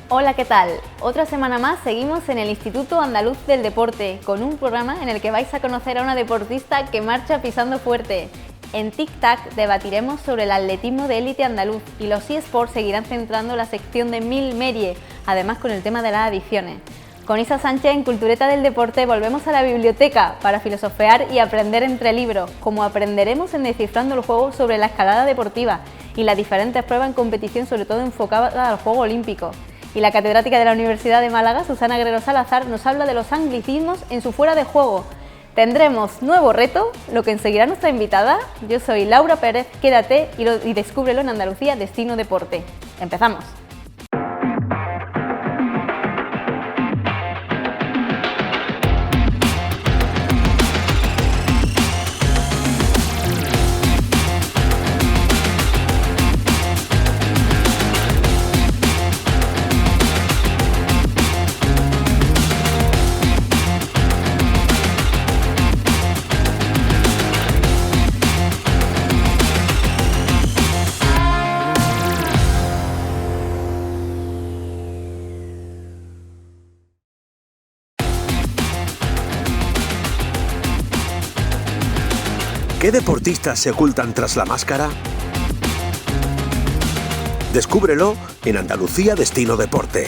Hola, ¿qué tal? Otra semana más seguimos en el Instituto Andaluz del Deporte con un programa en el que vais a conocer a una deportista que marcha pisando fuerte. En Tic Tac debatiremos sobre el atletismo de élite andaluz y los eSports seguirán centrando la sección de Mil Merie, además con el tema de las adicciones. Con Isa Sánchez en Cultureta del Deporte volvemos a la biblioteca para filosofear y aprender entre libros, como aprenderemos en Descifrando el Juego sobre la escalada deportiva y las diferentes pruebas en competición, sobre todo enfocadas al Juego Olímpico. Y la catedrática de la Universidad de Málaga, Susana Guerrero Salazar, nos habla de los anglicismos en su fuera de juego. Tendremos nuevo reto, lo que enseguirá nuestra invitada. Yo soy Laura Pérez, quédate y descúbrelo en Andalucía Destino Deporte. ¡Empezamos! ¿Qué deportistas se ocultan tras la máscara? Descúbrelo en Andalucía Destino Deporte.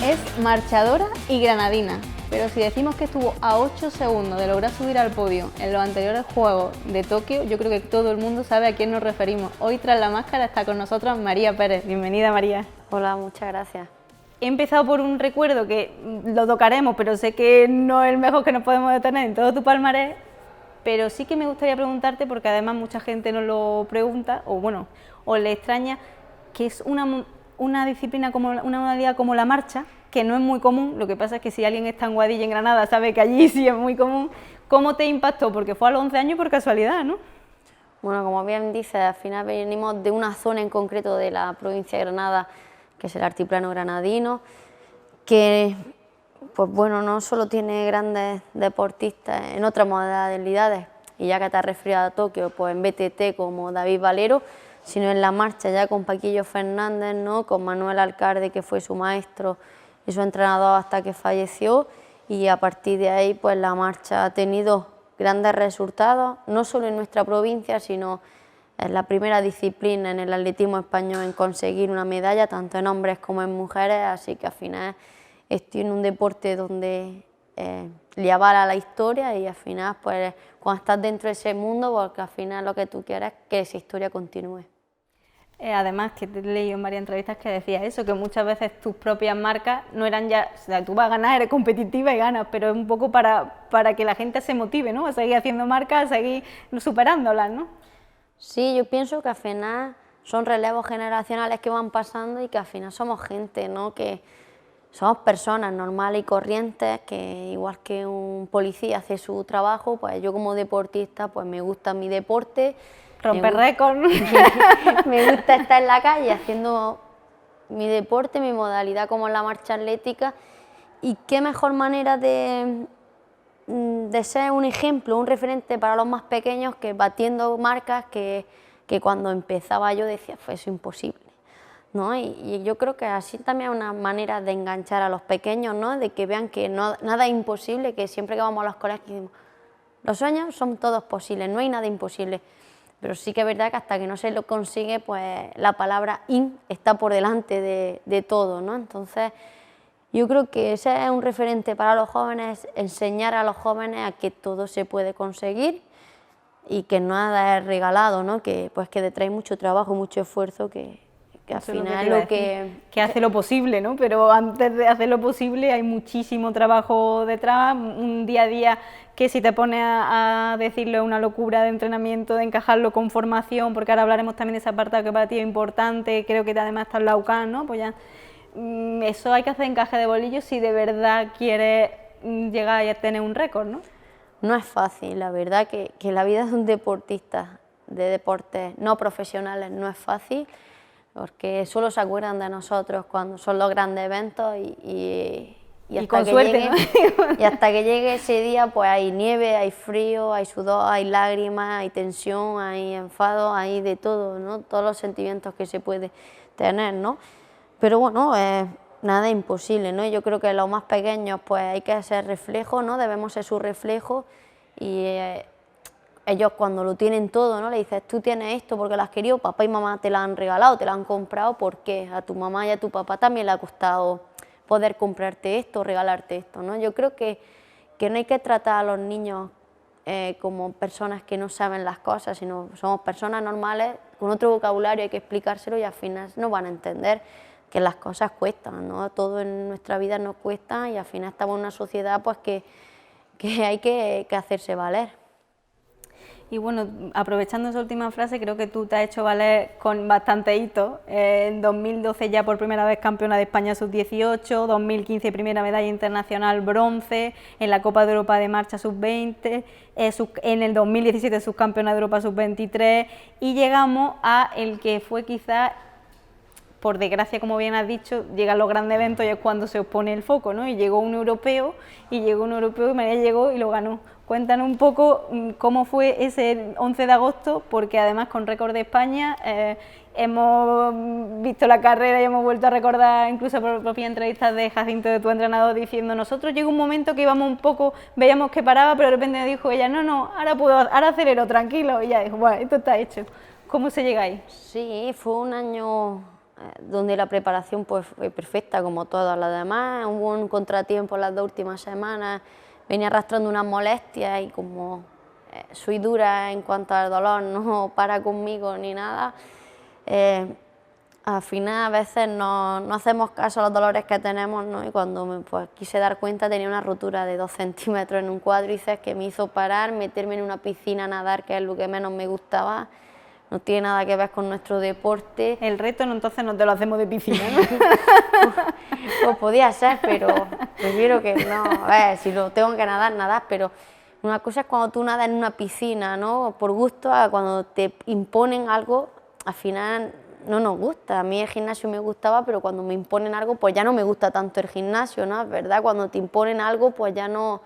Es marchadora y granadina, pero si decimos que estuvo a 8 segundos de lograr subir al podio en los anteriores Juegos de Tokio, yo creo que todo el mundo sabe a quién nos referimos. Hoy tras la máscara está con nosotros María Pérez. Bienvenida, María. Hola, muchas gracias. He empezado por un recuerdo que lo tocaremos, pero sé que no es el mejor que nos podemos detener en todo tu palmarés, pero sí que me gustaría preguntarte, porque además mucha gente nos lo pregunta, o le extraña, que es una disciplina, como una modalidad como la marcha, que no es muy común. Lo que pasa es que si alguien está en Guadilla, en Granada, sabe que allí sí es muy común. ¿Cómo te impactó? Porque fue a los 11 años por casualidad, ¿no? Bueno, como bien dices, al final venimos de una zona en concreto de la provincia de Granada, que es el altiplano granadino, que pues bueno, no solo tiene grandes deportistas en otras modalidades, y ya que te has referido a Tokio, pues en BTT como David Valero, sino en la marcha ya con Paquillo Fernández, ¿no? Con Manuel Alcalde, que fue su maestro y su entrenador hasta que falleció, y a partir de ahí pues la marcha ha tenido grandes resultados, no solo en nuestra provincia, sino es la primera disciplina en el atletismo español en conseguir una medalla, tanto en hombres como en mujeres, así que al final estoy en un deporte donde le avala la historia, y al final, pues cuando estás dentro de ese mundo, porque al final lo que tú quieres es que esa historia continúe. Además, que te he leído en varias entrevistas que decías eso, que muchas veces tus propias marcas no eran ya, o sea, tú vas a ganar, eres competitiva y ganas, pero es un poco para que la gente se motive, ¿no? A seguir haciendo marcas, a seguir superándolas, ¿no? Sí, yo pienso que al final son relevos generacionales que van pasando, y que al final somos gente, ¿no? Que somos personas normales y corrientes, que igual que un policía hace su trabajo, pues yo como deportista pues me gusta mi deporte. Romper récord. Me gusta estar en la calle haciendo mi deporte, mi modalidad como la marcha atlética, y qué mejor manera de ser un ejemplo, un referente para los más pequeños, que batiendo marcas que cuando empezaba yo decía, fue eso imposible, ¿no? Y yo creo que así también es una manera de enganchar a los pequeños, ¿no? De que vean que nada es imposible, que siempre que vamos a los colegios decimos, los sueños son todos posibles, no hay nada imposible, pero sí que es verdad que hasta que no se lo consigue, pues la palabra está por delante de todo, ¿no? Entonces yo creo que ese es un referente para los jóvenes, enseñar a los jóvenes a que todo se puede conseguir y que nada es regalado, ¿no? Que pues que detrás hay mucho trabajo, mucho esfuerzo, que al final es lo que hace lo posible, ¿no? Pero antes de hacer lo posible hay muchísimo trabajo detrás, un día a día que si te pones a decirlo es una locura de entrenamiento, de encajarlo con formación, porque ahora hablaremos también de ese apartado que para ti es importante, creo que además está en la UCAM, ¿no? Pues ya eso hay que hacer encaje de bolillos si de verdad quieres llegar a tener un récord, ¿no? No es fácil, la verdad que la vida de un deportista de deportes no profesionales no es fácil, porque solo se acuerdan de nosotros cuando son los grandes eventos, y Y con suerte, y hasta que llegue ese día, pues hay nieve, hay frío, hay sudor, hay lágrimas, hay tensión, hay enfado, hay de todo, ¿no? Todos los sentimientos que se puede tener, ¿no? Pero bueno, nada imposible, ¿no? Yo creo que los más pequeños, pues hay que ser reflejo, ¿no? Debemos ser su reflejo y ellos cuando lo tienen todo, ¿no? Le dices, tú tienes esto porque lo has querido, papá y mamá te lo han regalado, te lo han comprado, ¿por qué? A tu mamá y a tu papá también le ha costado poder comprarte esto, regalarte esto, ¿no? Yo creo que no hay que tratar a los niños como personas que no saben las cosas, sino somos personas normales, con otro vocabulario hay que explicárselo y al final no van a entender que las cosas cuestan, ¿no? Todo en nuestra vida nos cuesta y al final estamos en una sociedad pues que hay que hacerse valer. Y bueno, aprovechando esa última frase, creo que tú te has hecho valer con bastante hito. En 2012 ya por primera vez campeona de España sub-18, 2015 primera medalla internacional bronce, en la Copa de Europa de Marcha sub-20, en el 2017 subcampeona de Europa sub-23 y llegamos a el que fue quizás, por desgracia, como bien has dicho, llegan los grandes eventos y es cuando se os pone el foco, ¿no? Y llegó un europeo y María llegó y lo ganó. Cuéntanos un poco cómo fue ese 11 de agosto, porque además con récord de España hemos visto la carrera y hemos vuelto a recordar incluso por propias entrevistas de Jacinto, de tu entrenador, diciendo nosotros llegó un momento que íbamos un poco, veíamos que paraba, pero de repente dijo ella, no, ahora acelero, tranquilo, y ya dijo, bueno, esto está hecho. ¿Cómo se llega ahí? Sí, fue un año donde la preparación pues fue perfecta como todas las demás, hubo un contratiempo las 2 últimas semanas, venía arrastrando unas molestias y como soy dura en cuanto al dolor, no para conmigo ni nada, al final a veces no hacemos caso a los dolores que tenemos, ¿no? Y cuando me quise dar cuenta tenía una rotura de 2 centímetros en un cuádriceps que me hizo parar, meterme en una piscina a nadar, que es lo que menos me gustaba. No tiene nada que ver con nuestro deporte. El reto entonces no te lo hacemos de piscina, ¿no? Pues podía ser, pero prefiero que no. A ver, si lo tengo que nadar, pero una cosa es cuando tú nadas en una piscina, ¿no? Por gusto, a cuando te imponen algo, al final no nos gusta. A mí el gimnasio me gustaba, pero cuando me imponen algo, pues ya no me gusta tanto el gimnasio, ¿no? Es verdad, cuando te imponen algo, pues ya no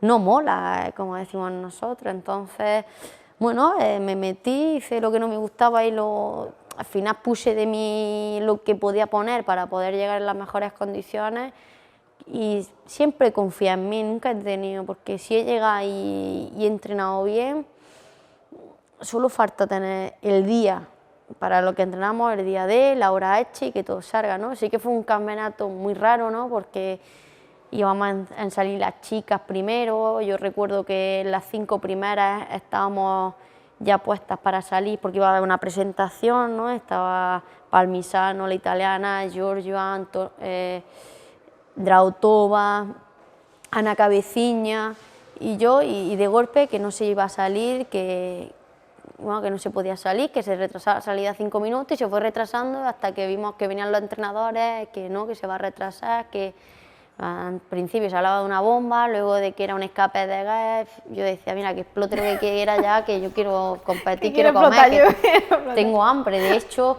mola, como decimos nosotros. Entonces, bueno, me metí, hice lo que no me gustaba y al final puse de mí lo que podía poner para poder llegar en las mejores condiciones y siempre confía en mí, nunca he tenido, porque si he llegado y he entrenado bien, solo falta tener el día para lo que entrenamos, el día de, la hora hecha y que todo salga, ¿no? Sí que fue un campeonato muy raro, ¿no? Porque íbamos a salir las chicas primero, yo recuerdo que las 5 primeras estábamos ya puestas para salir porque iba a haber una presentación, ¿no? Estaba Palmisano, la italiana, Giorgio, Drautova, Ana Cabeciña y yo, y de golpe que no se iba a salir, que no se podía salir, que se retrasaba la salida 5 minutos y se fue retrasando hasta que vimos que venían los entrenadores, que no, que se va a retrasar, que al principio se hablaba de una bomba, luego de que era un escape de gas. Yo decía, mira, que explote lo que quiera ya, que yo quiero competir, quiero comer, tengo hambre. De hecho,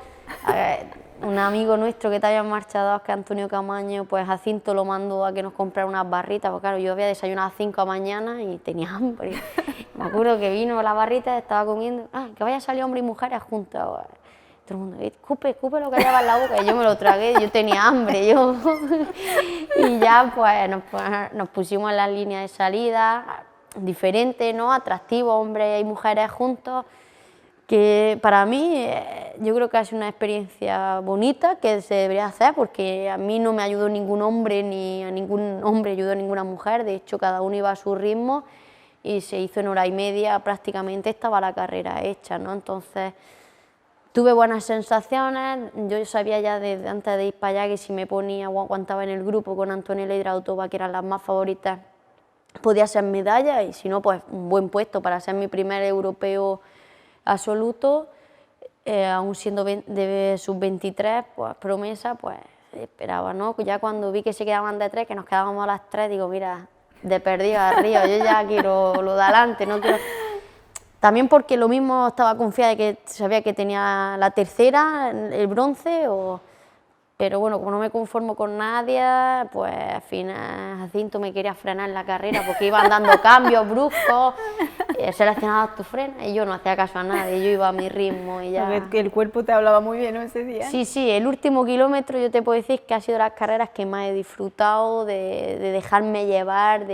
un amigo nuestro que todavía en marcha 2, que es Antonio Camaño, pues Jacinto lo mandó a que nos comprara unas barritas, porque claro, yo había desayunado a las 5 de la mañana y tenía hambre. Me acuerdo que vino la barrita, estaba comiendo, que vaya a salir hombre y mujeres juntas. Todo el mundo, escupe lo que lleva en la boca, y yo me lo tragué, yo tenía hambre, y ya pues nos pusimos en la línea de salida, diferente, ¿no? Atractivo, hombres y mujeres juntos, que para mí yo creo que ha sido una experiencia bonita que se debería hacer, porque a mí no me ayudó ningún hombre, ni a ningún hombre ayudó a ninguna mujer, de hecho cada uno iba a su ritmo y se hizo en hora y media, prácticamente estaba la carrera hecha, ¿no? Entonces tuve buenas sensaciones, yo sabía ya desde antes de ir para allá que si me ponía o aguantaba en el grupo con Antonella y Drautova, que eran las más favoritas, podía ser medalla y si no, pues un buen puesto para ser mi primer europeo absoluto, aún siendo de sub-23, pues promesa, pues esperaba, ¿no? Ya cuando vi que se quedaban de 3, que nos quedábamos a las 3, digo, mira, de perdida arriba, yo ya quiero lo de adelante, no quiero... También porque lo mismo estaba confiada de que sabía que tenía la tercera, el bronce, Pero bueno, como no me conformo con nadie, pues al final Jacinto me quería frenar en la carrera porque iban dando cambios bruscos, seleccionabas tu freno y yo no hacía caso a nadie, yo iba a mi ritmo y ya. Porque el cuerpo te hablaba muy bien, ¿no? Ese día. Sí, sí, el último kilómetro yo te puedo decir que ha sido de las carreras que más he disfrutado, de dejarme llevar,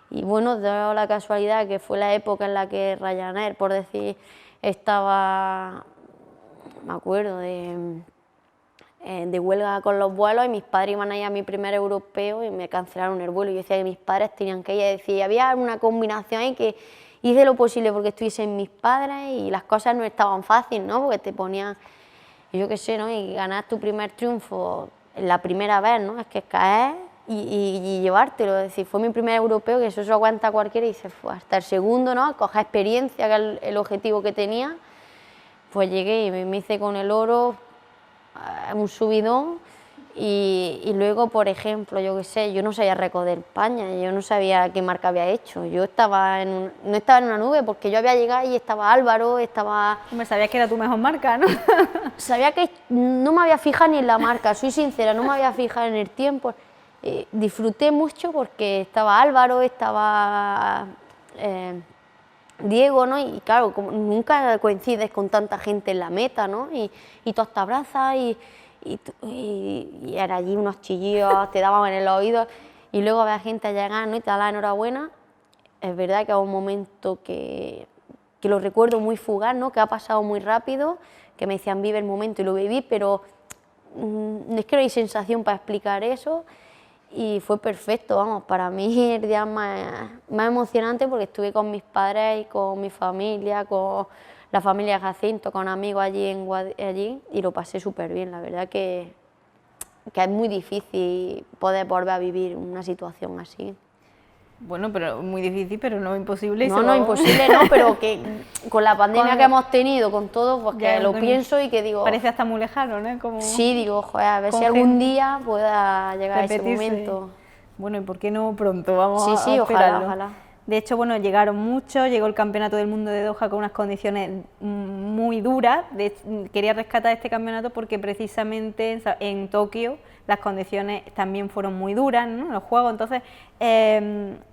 y bueno, da la casualidad que fue la época en la que Ryanair, por decir, estaba, me acuerdo, de huelga con los vuelos y mis padres iban a ir a mi primer europeo y me cancelaron el vuelo. Y yo decía que mis padres tenían que ir, y decía, había una combinación ahí que hice lo posible porque estuviesen mis padres y las cosas no estaban fáciles, ¿no? Porque te ponían, yo qué sé, ¿no? Y ganar tu primer triunfo la primera vez, ¿no? Es que caer y llevártelo. Es decir, fue mi primer europeo, que eso se lo aguanta cualquiera, y dice, fue hasta el segundo, ¿no? Coger experiencia, que es el objetivo que tenía. Pues llegué y me hice con el oro un subidón y luego, por ejemplo, yo qué sé, yo no sabía récord de España, yo no sabía qué marca había hecho, yo estaba no estaba en una nube porque yo había llegado y estaba Álvaro, estaba... Hombre, sabías que era tu mejor marca, ¿no? Sabía que no me había fijado ni en la marca, soy sincera, no me había fijado en el tiempo. Disfruté mucho porque estaba Álvaro, estaba Diego, ¿no? Y claro, como nunca coincides con tanta gente en la meta, ¿no? Y todos te abrazas y era allí unos chillidos, te daban en el oído y luego había gente llegar, ¿no? Y te da la enhorabuena. Es verdad que es un momento que lo recuerdo muy fugaz, ¿no? Que ha pasado muy rápido, que me decían vive el momento y lo viví, pero es que no hay sensación para explicar eso. Y fue perfecto, vamos, para mí el día más emocionante porque estuve con mis padres y con mi familia, con la familia de Jacinto, con amigos allí y lo pasé súper bien. La verdad que es muy difícil poder volver a vivir una situación así. Bueno, pero muy difícil, pero no imposible. No, imposible no, pero que con la pandemia que hemos tenido, con todo, pues que lo pienso y que digo... Parece hasta muy lejano, ¿no? Como sí, digo, joder, a ver si algún día pueda llegar repetirse. A ese momento. Bueno, ¿y por qué no pronto? Vamos sí, a esperarlo. Ojalá. De hecho, bueno, llegaron muchos, llegó el Campeonato del Mundo de Doha con unas condiciones muy duras. Quería rescatar este campeonato porque precisamente en Tokio las condiciones también fueron muy duras, ¿no? En los juegos. Entonces,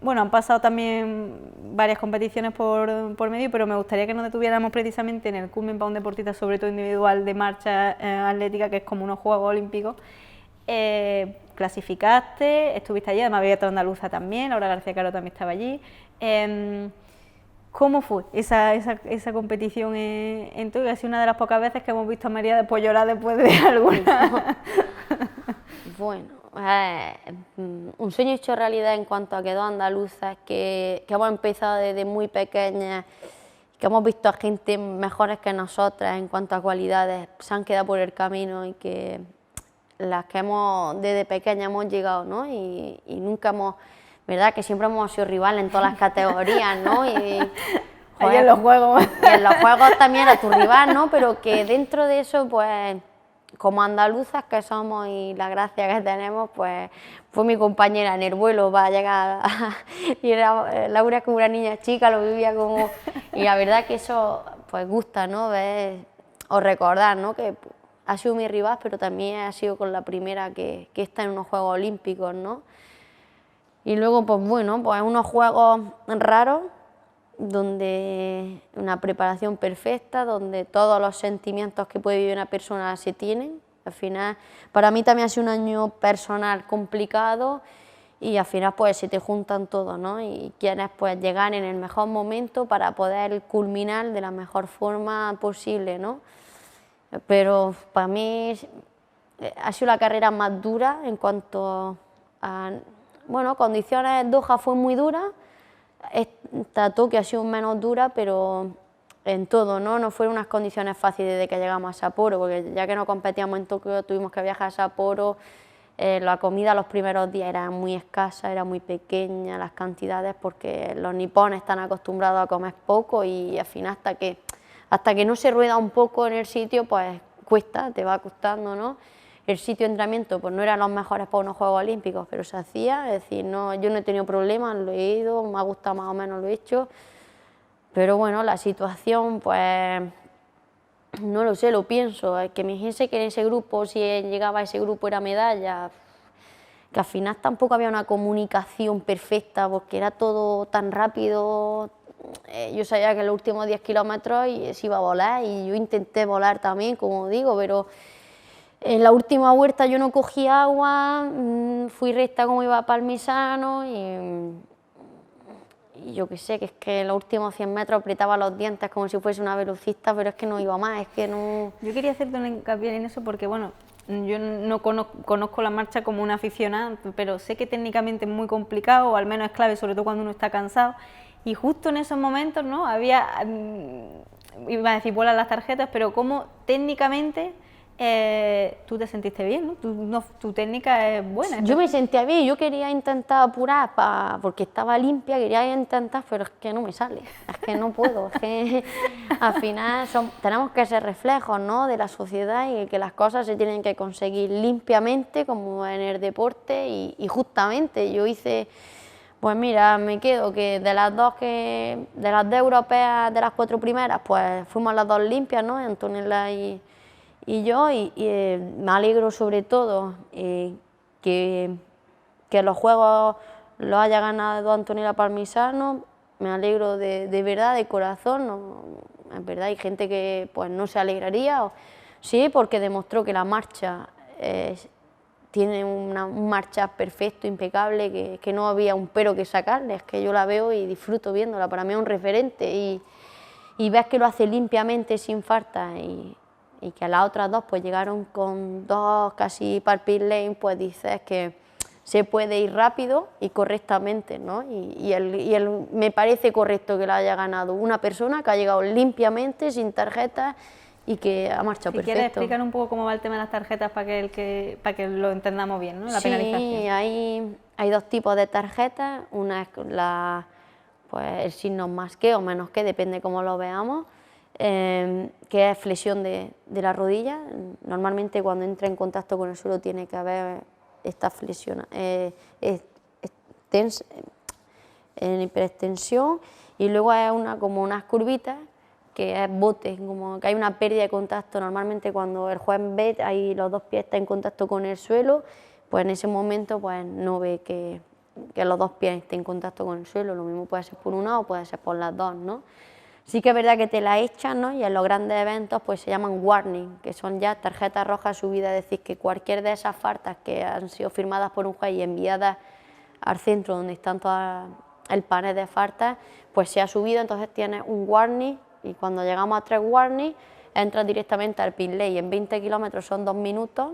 bueno, han pasado también varias competiciones por medio, pero me gustaría que nos detuviéramos precisamente en el culmen para un deportista, sobre todo individual, de marcha atlética, que es como unos Juegos Olímpicos. Clasificaste, estuviste allí, además había otra andaluza también, Laura García Caro también estaba allí. ¿Cómo fue esa competición en Tokio? Ha sido una de las pocas veces que hemos visto a María después llorar después de alguna. Bueno, un sueño hecho realidad en cuanto a que dos andaluzas que hemos empezado desde muy pequeñas, que hemos visto a gente mejores que nosotras en cuanto a cualidades, se han quedado por el camino y que las que desde pequeñas hemos llegado, ¿no? Y nunca verdad que siempre hemos sido rivales en todas las categorías, ¿no? Joder, ahí en los juegos. Y en los juegos también era tu rival, ¿no? Pero que dentro de eso, pues, como andaluzas que somos y la gracia que tenemos, pues, fue mi compañera en el vuelo para llegar y Laura es como una niña chica, lo vivía como... Y la verdad que eso, pues, gusta, ¿no? Ver o recordar, ¿no? Que ha sido mi rival, pero también ha sido con la primera que está en unos Juegos Olímpicos, ¿no? Y luego, pues bueno, pues unos juegos raros, donde una preparación perfecta, donde todos los sentimientos que puede vivir una persona se tienen. Al final, para mí también ha sido un año personal complicado y al final pues se te juntan todos, ¿no? Y quieres pues llegar en el mejor momento para poder culminar de la mejor forma posible, ¿no? Pero para mí ha sido la carrera más dura en cuanto a, bueno, condiciones. Doha fue muy dura, esta Tokio ha sido menos dura, pero en todo, ¿no? No fueron unas condiciones fáciles desde que llegamos a Sapporo, porque ya que no competíamos en Tokio tuvimos que viajar a Sapporo. La comida los primeros días era muy escasa, era muy pequeña las cantidades, porque los nipones están acostumbrados a comer poco y al final hasta que no se rueda un poco en el sitio, pues cuesta, te va costando, ¿no? El sitio de entrenamiento pues no eran los mejores para unos Juegos Olímpicos, pero se hacía, es decir, no, yo no he tenido problemas, lo he ido, me ha gustado más o menos, lo he hecho, pero bueno, la situación pues no lo sé, lo pienso, que me dijese que en ese grupo, si llegaba a ese grupo era medalla, que al final tampoco había una comunicación perfecta porque era todo tan rápido. Yo sabía que en los últimos 10 kilómetros se iba a volar y yo intenté volar también, como digo, pero en la última vuelta yo no cogí agua, fui recta como iba a Parmisano y yo qué sé, que es que en los últimos 100 metros apretaba los dientes como si fuese una velocista, pero es que no iba más, es que no... Yo quería hacerte un hincapié en eso porque, bueno, yo no conozco la marcha como una aficionada, pero sé que técnicamente es muy complicado, o al menos es clave, sobre todo cuando uno está cansado, y justo en esos momentos, ¿no? Había, iba a decir, vuelan las tarjetas, pero cómo técnicamente tú te sentiste bien, ¿no? Tu técnica es buena. Yo me sentía bien, yo quería intentar apurar porque estaba limpia, quería intentar, pero es que no me sale, es que no puedo, es que al final tenemos que ser reflejos, ¿no?, de la sociedad y que las cosas se tienen que conseguir limpiamente como en el deporte y justamente yo hice, pues mira, me quedo que de las dos europeas, de las 4 primeras, pues fuimos las 2 limpias, ¿no?, Antonella y yo, me alegro sobre todo que los Juegos los haya ganado Antonella Parmisano, me alegro de verdad, de corazón, no, es verdad, hay gente que pues no se alegraría, sí, porque demostró que la marcha tiene un marcha perfecto, impecable, que no había un pero que sacarle, es que yo la veo y disfruto viéndola, para mí es un referente y ves que lo hace limpiamente, sin falta y que a las otras 2 pues llegaron con 2 casi para el pit lane, pues dices que se puede ir rápido y correctamente, ¿no? Me parece correcto que la haya ganado una persona que ha llegado limpiamente, sin tarjetas y que ha marchado perfecto. ¿Quieres explicar un poco cómo va el tema de las tarjetas para que lo entendamos bien, ¿no? La penalización. Sí, hay 2 tipos de tarjetas, una es pues el signo más que o menos que, depende cómo lo veamos, que es flexión de la rodilla. Normalmente cuando entra en contacto con el suelo tiene que haber esta flexión en hiperextensión, y luego hay como unas curvitas que es bote, como que hay una pérdida de contacto. Normalmente cuando el juez ve ahí los 2 pies están en contacto con el suelo, pues en ese momento pues no ve que los 2 pies estén en contacto con el suelo. Lo mismo puede ser por una o puede ser por las 2, ¿no? Sí que es verdad que te la echan, ¿no? Y en los grandes eventos pues se llaman warning, que son ya tarjetas rojas subidas, es decir, que cualquier de esas faltas que han sido firmadas por un juez y enviadas al centro donde están todas el panel de faltas, pues se ha subido, entonces tienes un warning y cuando llegamos a 3 warnings entras directamente al pit lane. En 20 kilómetros son 2 minutos,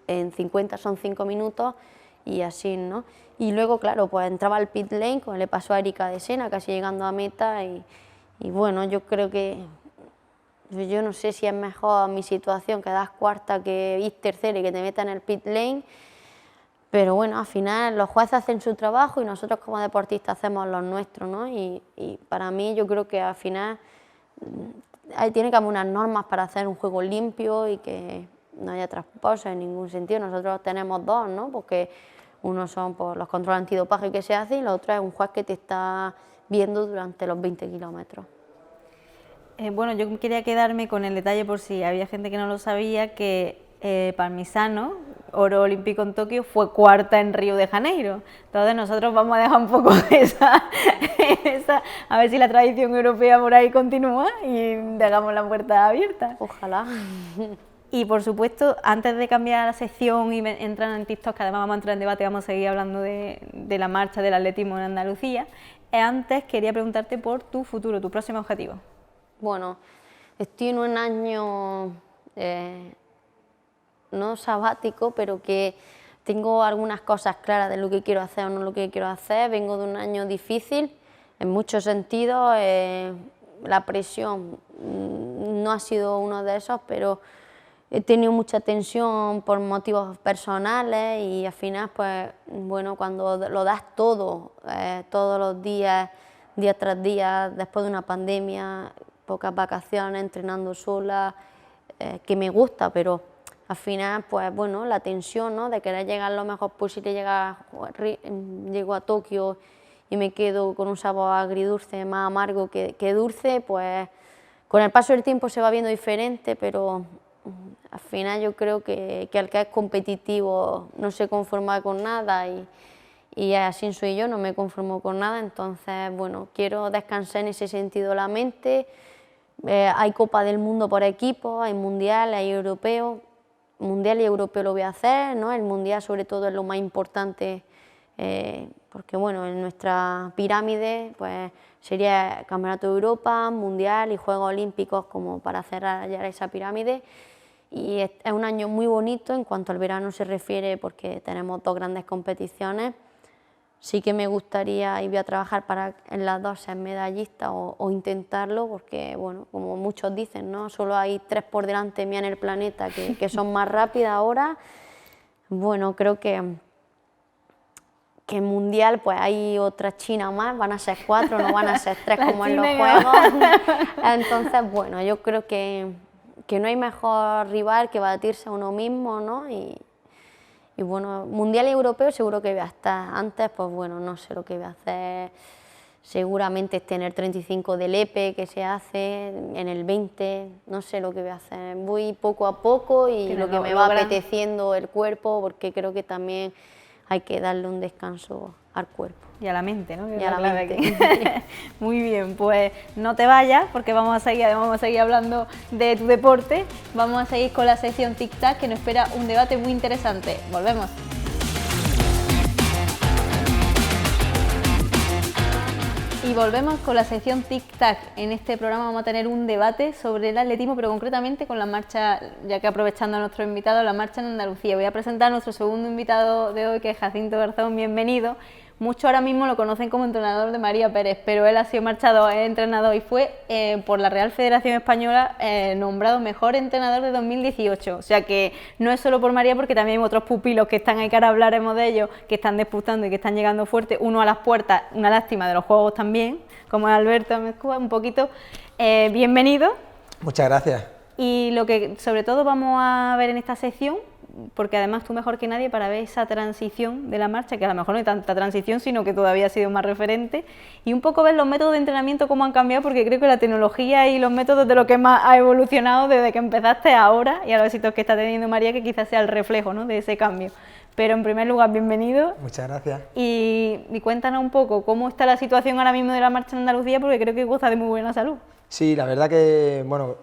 en 50 son 5 minutos y así, ¿no? Y luego, claro, pues entraba al pit lane, como le pasó a Erika de Sena, casi llegando a meta y bueno, yo creo que, yo no sé si es mejor mi situación, que das cuarta, que ir tercera y que te metan en el pit lane, pero bueno, al final los jueces hacen su trabajo y nosotros como deportistas hacemos los nuestros, ¿no? Y para mí yo creo que al final tiene que haber unas normas para hacer un juego limpio y que no haya tramposos en ningún sentido. Nosotros tenemos 2, ¿no? Porque uno son pues, los controles antidopaje que se hacen y la otra es un juez que te está viendo durante los 20 kilómetros. Bueno, yo quería quedarme con el detalle, por si había gente que no lo sabía, que Parmisano, oro olímpico en Tokio, fue cuarta en Río de Janeiro. Entonces nosotros vamos a dejar un poco esa a ver si la tradición europea por ahí continúa y dejamos la puerta abierta. Ojalá. Y por supuesto, antes de cambiar la sección y entrar en TikTok, que además vamos a entrar en debate, vamos a seguir hablando de la marcha del atletismo en Andalucía, antes quería preguntarte por tu futuro, tu próximo objetivo. Bueno, estoy en un año no sabático, pero que tengo algunas cosas claras de lo que quiero hacer o no lo que quiero hacer. Vengo de un año difícil en muchos sentidos, la presión no ha sido uno de esos, pero he tenido mucha tensión por motivos personales y al final, pues bueno, cuando lo das todo, todos los días, día tras día, después de una pandemia, pocas vacaciones, entrenando sola, que me gusta, pero al final, pues bueno, la tensión, ¿no?, de querer llegar lo mejor posible, llego a Tokio y me quedo con un sabor agridulce, más amargo que dulce, pues con el paso del tiempo se va viendo diferente, pero al final yo creo que el que es competitivo no se conforma con nada y así soy yo, no me conformo con nada, entonces bueno, quiero descansar en ese sentido la mente. Hay Copa del Mundo por equipos, hay Mundial, hay Europeo. Mundial y Europeo lo voy a hacer, ¿no? El Mundial sobre todo es lo más importante, porque bueno, en nuestra pirámide pues sería Campeonato de Europa, Mundial y Juegos Olímpicos como para cerrar ya esa pirámide. Y es un año muy bonito en cuanto al verano se refiere porque tenemos 2 grandes competiciones. Sí que me gustaría y voy a trabajar para en las 2 ser medallista o intentarlo, porque bueno, como muchos dicen, ¿no? Solo hay 3 por delante mía en el planeta que son más rápidas ahora. Bueno, creo que en Mundial pues hay otra China más, van a ser 4, no van a ser 3 como en los Juegos. Entonces, bueno, yo creo que no hay mejor rival que batirse a uno mismo, ¿no? Y bueno, Mundial y Europeo seguro que voy a estar. Antes, pues bueno, no sé lo que voy a hacer. Seguramente es tener 35 del EPE que se hace, en el 20, no sé lo que voy a hacer. Voy poco a poco y lo que me va apeteciendo el cuerpo, porque creo que también hay que darle un descanso al cuerpo. Y a la mente, ¿no? Y a la mente. Muy bien, pues no te vayas porque vamos a seguir hablando de tu deporte. Vamos a seguir con la sección Tic Tac que nos espera un debate muy interesante. Volvemos. Y volvemos con la sección Tic Tac. En este programa vamos a tener un debate sobre el atletismo, pero concretamente con la marcha, ya que aprovechando a nuestro invitado, la marcha en Andalucía. Voy a presentar a nuestro segundo invitado de hoy, que es Jacinto Garzón. Bienvenido. Muchos ahora mismo lo conocen como entrenador de María Pérez, pero él ha sido marchador, es entrenador y fue por la Real Federación Española nombrado mejor entrenador de 2018. O sea que no es solo por María, porque también hay otros pupilos que están ahí, que ahora hablaremos de ellos, que están disputando y que están llegando fuerte. Uno a las puertas, una lástima de los Juegos también, como es Alberto Amezcua, un poquito. Bienvenido. Muchas gracias. Y lo que sobre todo vamos a ver en esta sección, porque además tú mejor que nadie para ver esa transición de la marcha, que a lo mejor no hay tanta transición, sino que todavía ha sido más referente, y un poco ver los métodos de entrenamiento cómo han cambiado, porque creo que la tecnología y los métodos de lo que más ha evolucionado desde que empezaste ahora, y a los éxitos que está teniendo María, que quizás sea el reflejo, ¿no?, de ese cambio. Pero en primer lugar, bienvenido. Muchas gracias. Y cuéntanos un poco cómo está la situación ahora mismo de la marcha en Andalucía, porque creo que goza de muy buena salud. Sí, la verdad que, bueno,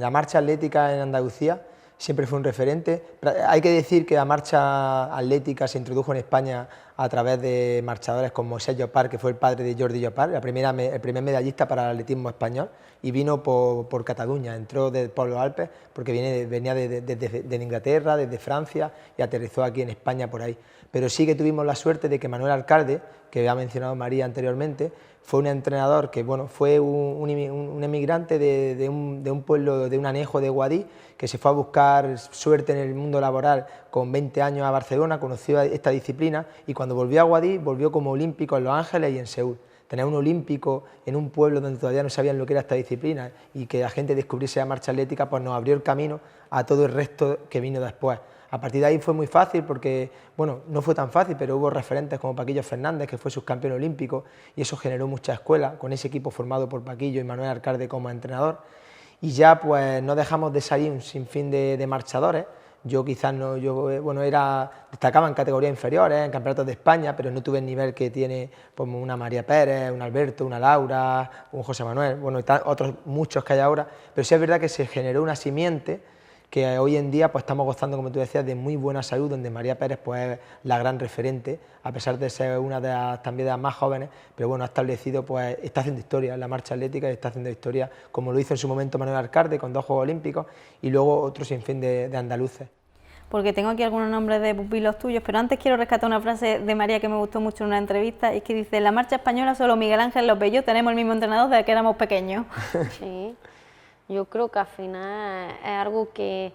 la marcha atlética en Andalucía siempre fue un referente. Hay que decir que la marcha atlética se introdujo en España a través de marchadores como Moisés Llopart, que fue el padre de Jordi Llopart, el primer medallista para el atletismo español, y vino por Cataluña, entró por los Alpes, porque venía de Inglaterra, desde Francia, y aterrizó aquí en España por ahí. Pero sí que tuvimos la suerte de que Manuel Alcalde, que ha mencionado María anteriormente, fue un entrenador que, bueno, fue un emigrante de un pueblo, de un anejo de Guadix, que se fue a buscar suerte en el mundo laboral con 20 años a Barcelona, conoció esta disciplina y cuando volvió a Guadix volvió como olímpico en Los Ángeles y en Seúl. Tener un olímpico en un pueblo donde todavía no sabían lo que era esta disciplina y que la gente descubriese la marcha atlética, pues nos abrió el camino a todo el resto que vino después. A partir de ahí fue muy fácil porque, bueno, no fue tan fácil, pero hubo referentes como Paquillo Fernández, que fue subcampeón olímpico, y eso generó mucha escuela, con ese equipo formado por Paquillo y Manuel Alcalde como entrenador. Y ya pues no dejamos de salir un sinfín de marchadores. Yo quizás no, destacaba en categorías inferiores, en campeonatos de España, pero no tuve el nivel que tiene pues, una María Pérez, un Alberto, una Laura, un José Manuel, bueno, y otros muchos que hay ahora, pero sí es verdad que se generó una simiente que hoy en día pues estamos gozando, como tú decías, de muy buena salud, donde María Pérez pues es la gran referente, a pesar de ser una de las más jóvenes, pero bueno, ha establecido, pues está haciendo historia en la marcha atlética y está haciendo historia, como lo hizo en su momento Manuel Alcalde con 2 Juegos Olímpicos y luego otro sinfín de andaluces. Porque tengo aquí algunos nombres de pupilos tuyos, pero antes quiero rescatar una frase de María que me gustó mucho en una entrevista, y es que dice: en la marcha española solo Miguel Ángel López y yo tenemos el mismo entrenador desde que éramos pequeños. Sí. Yo creo que al final es algo que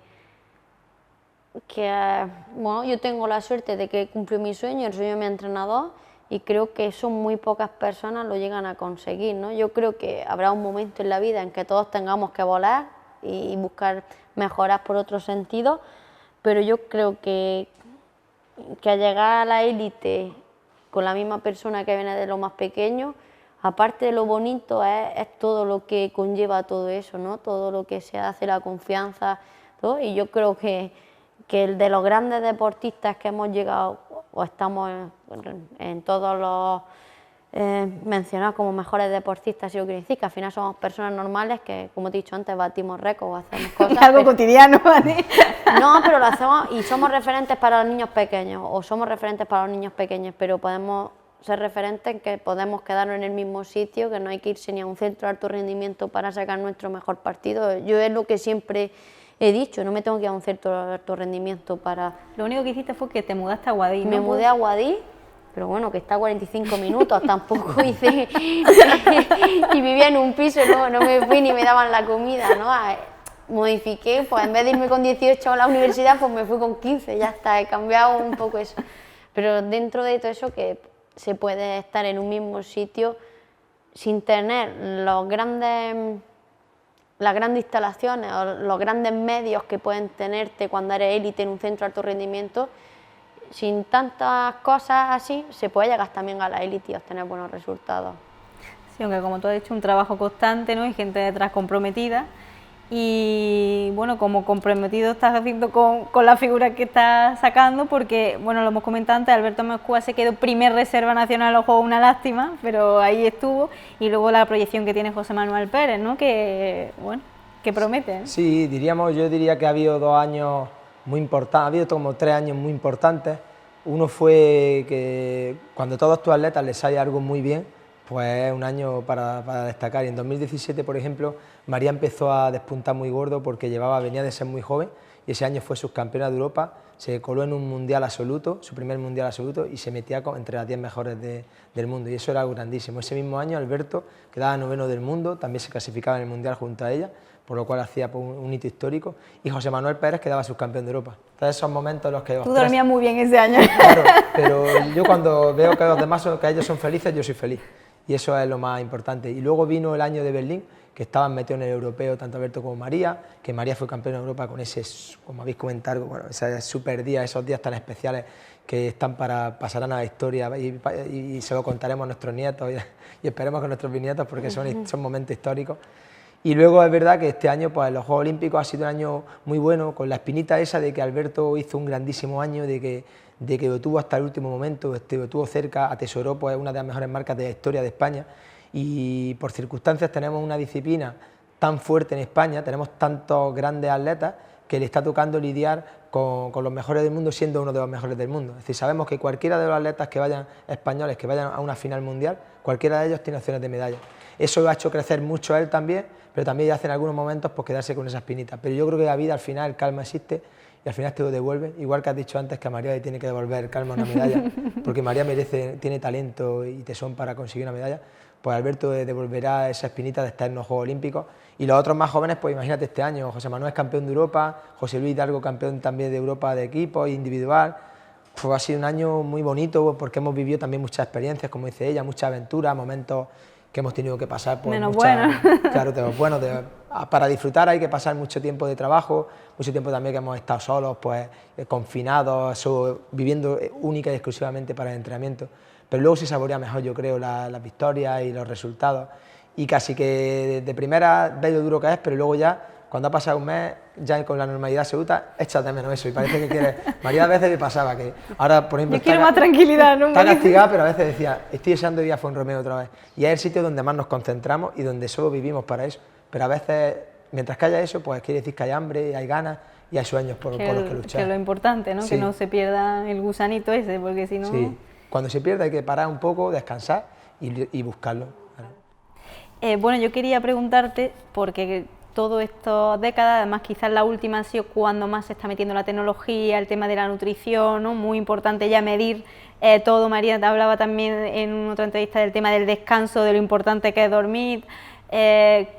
bueno, yo tengo la suerte de que cumplí mi sueño, el sueño de mi entrenador, y creo que eso muy pocas personas lo llegan a conseguir, ¿no? Yo creo que habrá un momento en la vida en que todos tengamos que volar y buscar mejoras por otro sentido, pero yo creo que al llegar a la élite con la misma persona que viene de lo más pequeño, aparte de lo bonito, es todo lo que conlleva todo eso, ¿no? Todo lo que se hace, la confianza, todo. Y yo creo que el de los grandes deportistas que hemos llegado o estamos en todos los mencionados como mejores deportistas, si lo quiero decir, que al final somos personas normales que, como te he dicho antes, batimos récords o hacemos cosas. Algo cotidiano, ¿vale? No, pero lo hacemos y somos referentes para los niños pequeños, o somos referentes para los niños pequeños, pero podemos ser referentes en que podemos quedarnos en el mismo sitio, que no hay que irse ni a un centro de alto rendimiento para sacar nuestro mejor partido. Yo es lo que siempre he dicho, no me tengo que ir a un centro de alto rendimiento para... Lo único que hiciste fue que te mudaste a Guadix, ¿no? Me mudé a Guadix, pero bueno, que está a 45 minutos, tampoco hice... y vivía en un piso, no me fui ni me daban la comida, ¿no? Modifiqué, pues en vez de irme con 18 a la universidad, pues me fui con 15, ya está, he cambiado un poco eso. Pero dentro de todo eso que se puede estar en un mismo sitio sin tener las grandes instalaciones o los grandes medios que pueden tenerte cuando eres élite en un centro de alto rendimiento, sin tantas cosas así, se puede llegar también a la élite y obtener buenos resultados. Sí, aunque como tú has dicho, un trabajo constante, ¿no? Y gente detrás comprometida. Y bueno, como comprometido estás haciendo con la figura que estás sacando, porque bueno, lo hemos comentado antes, Alberto Mezcua se quedó primer reserva nacional en los Juegos, una lástima, pero ahí estuvo, y luego la proyección que tiene José Manuel Pérez, ¿no? Que bueno, que promete, ¿eh? Sí, yo diría que ha habido 2 años muy importantes, ha habido como 3 años muy importantes. Uno fue que cuando todos tus atletas les sale algo muy bien, pues es un año para destacar. Y en 2017, por ejemplo, María empezó a despuntar muy gordo porque venía de ser muy joven y ese año fue subcampeona de Europa, se coló en un mundial absoluto, su primer mundial absoluto, y se metía entre las 10 mejores del mundo, y eso era algo grandísimo. Ese mismo año Alberto quedaba 9º del mundo, también se clasificaba en el mundial junto a ella, por lo cual hacía un hito histórico, y José Manuel Pérez quedaba subcampeón de Europa. Entonces esos momentos en los que... Tú dormías muy bien ese año. Claro, pero yo cuando veo que los demás, que ellos son felices, yo soy feliz. Y eso es lo más importante. Y luego vino el año de Berlín, que estaban metidos en el europeo tanto Alberto como María, que María fue campeona de Europa con ese, como habéis comentado, bueno, ese super día, esos días tan especiales que pasarán a la historia y se lo contaremos a nuestros nietos y esperemos que a nuestros bisnietos, porque son momentos históricos. Y luego es verdad que este año, pues los Juegos Olímpicos ha sido un año muy bueno, con la espinita esa de que Alberto hizo un grandísimo año, de que lo tuvo hasta el último momento, lo tuvo cerca, atesoró pues una de las mejores marcas de la historia de España, y por circunstancias tenemos una disciplina tan fuerte en España, tenemos tantos grandes atletas que le está tocando lidiar con los mejores del mundo, siendo uno de los mejores del mundo. Es decir, sabemos que cualquiera de los atletas que vayan españoles, que vayan a una final mundial, cualquiera de ellos tiene opciones de medalla. Eso lo ha hecho crecer mucho a él también, pero también hace en algunos momentos pues quedarse con esa espinita. Pero yo creo que la vida al final, el calma existe, y al final te lo devuelve, igual que has dicho antes que a María le tiene que devolver el calma una medalla, porque María tiene talento y tesón para conseguir una medalla, pues Alberto devolverá esa espinita de estar en los Juegos Olímpicos. Y los otros más jóvenes, pues imagínate este año, José Manuel es campeón de Europa, José Luis Hidalgo campeón también de Europa de equipo e individual. Pues ha sido un año muy bonito porque hemos vivido también muchas experiencias, como dice ella, muchas aventuras, momentos que hemos tenido que pasar por menos bueno. Claro, bueno, para disfrutar hay que pasar mucho tiempo de trabajo, mucho tiempo también que hemos estado solos, pues confinados, viviendo única y exclusivamente para el entrenamiento. Pero luego se saborea mejor, yo creo, las victorias y los resultados. Y casi que de primera veis lo duro que es, pero luego ya, cuando ha pasado un mes, ya con la normalidad absoluta, échate de menos eso. Y parece que quieres... María a veces me pasaba que ahora, por ejemplo... Yo quiero más tranquilidad, ¿no? Está castigada, pero a veces decía, estoy deseando ir a Fuenromeo otra vez. Y es el sitio donde más nos concentramos y donde solo vivimos para eso. Pero a veces, mientras que haya eso, pues quiere decir que hay hambre, hay ganas y hay sueños por los que luchar. Que es lo importante, ¿no? Sí. Que no se pierda el gusanito ese, porque si no... Sí, cuando se pierde hay que parar un poco, descansar y buscarlo. Bueno, yo quería preguntarte, porque todas estas décadas, además quizás la última ha sido cuando más se está metiendo la tecnología, el tema de la nutrición, ¿no? Muy importante ya medir todo. María te hablaba también en otra entrevista del tema del descanso, de lo importante que es dormir.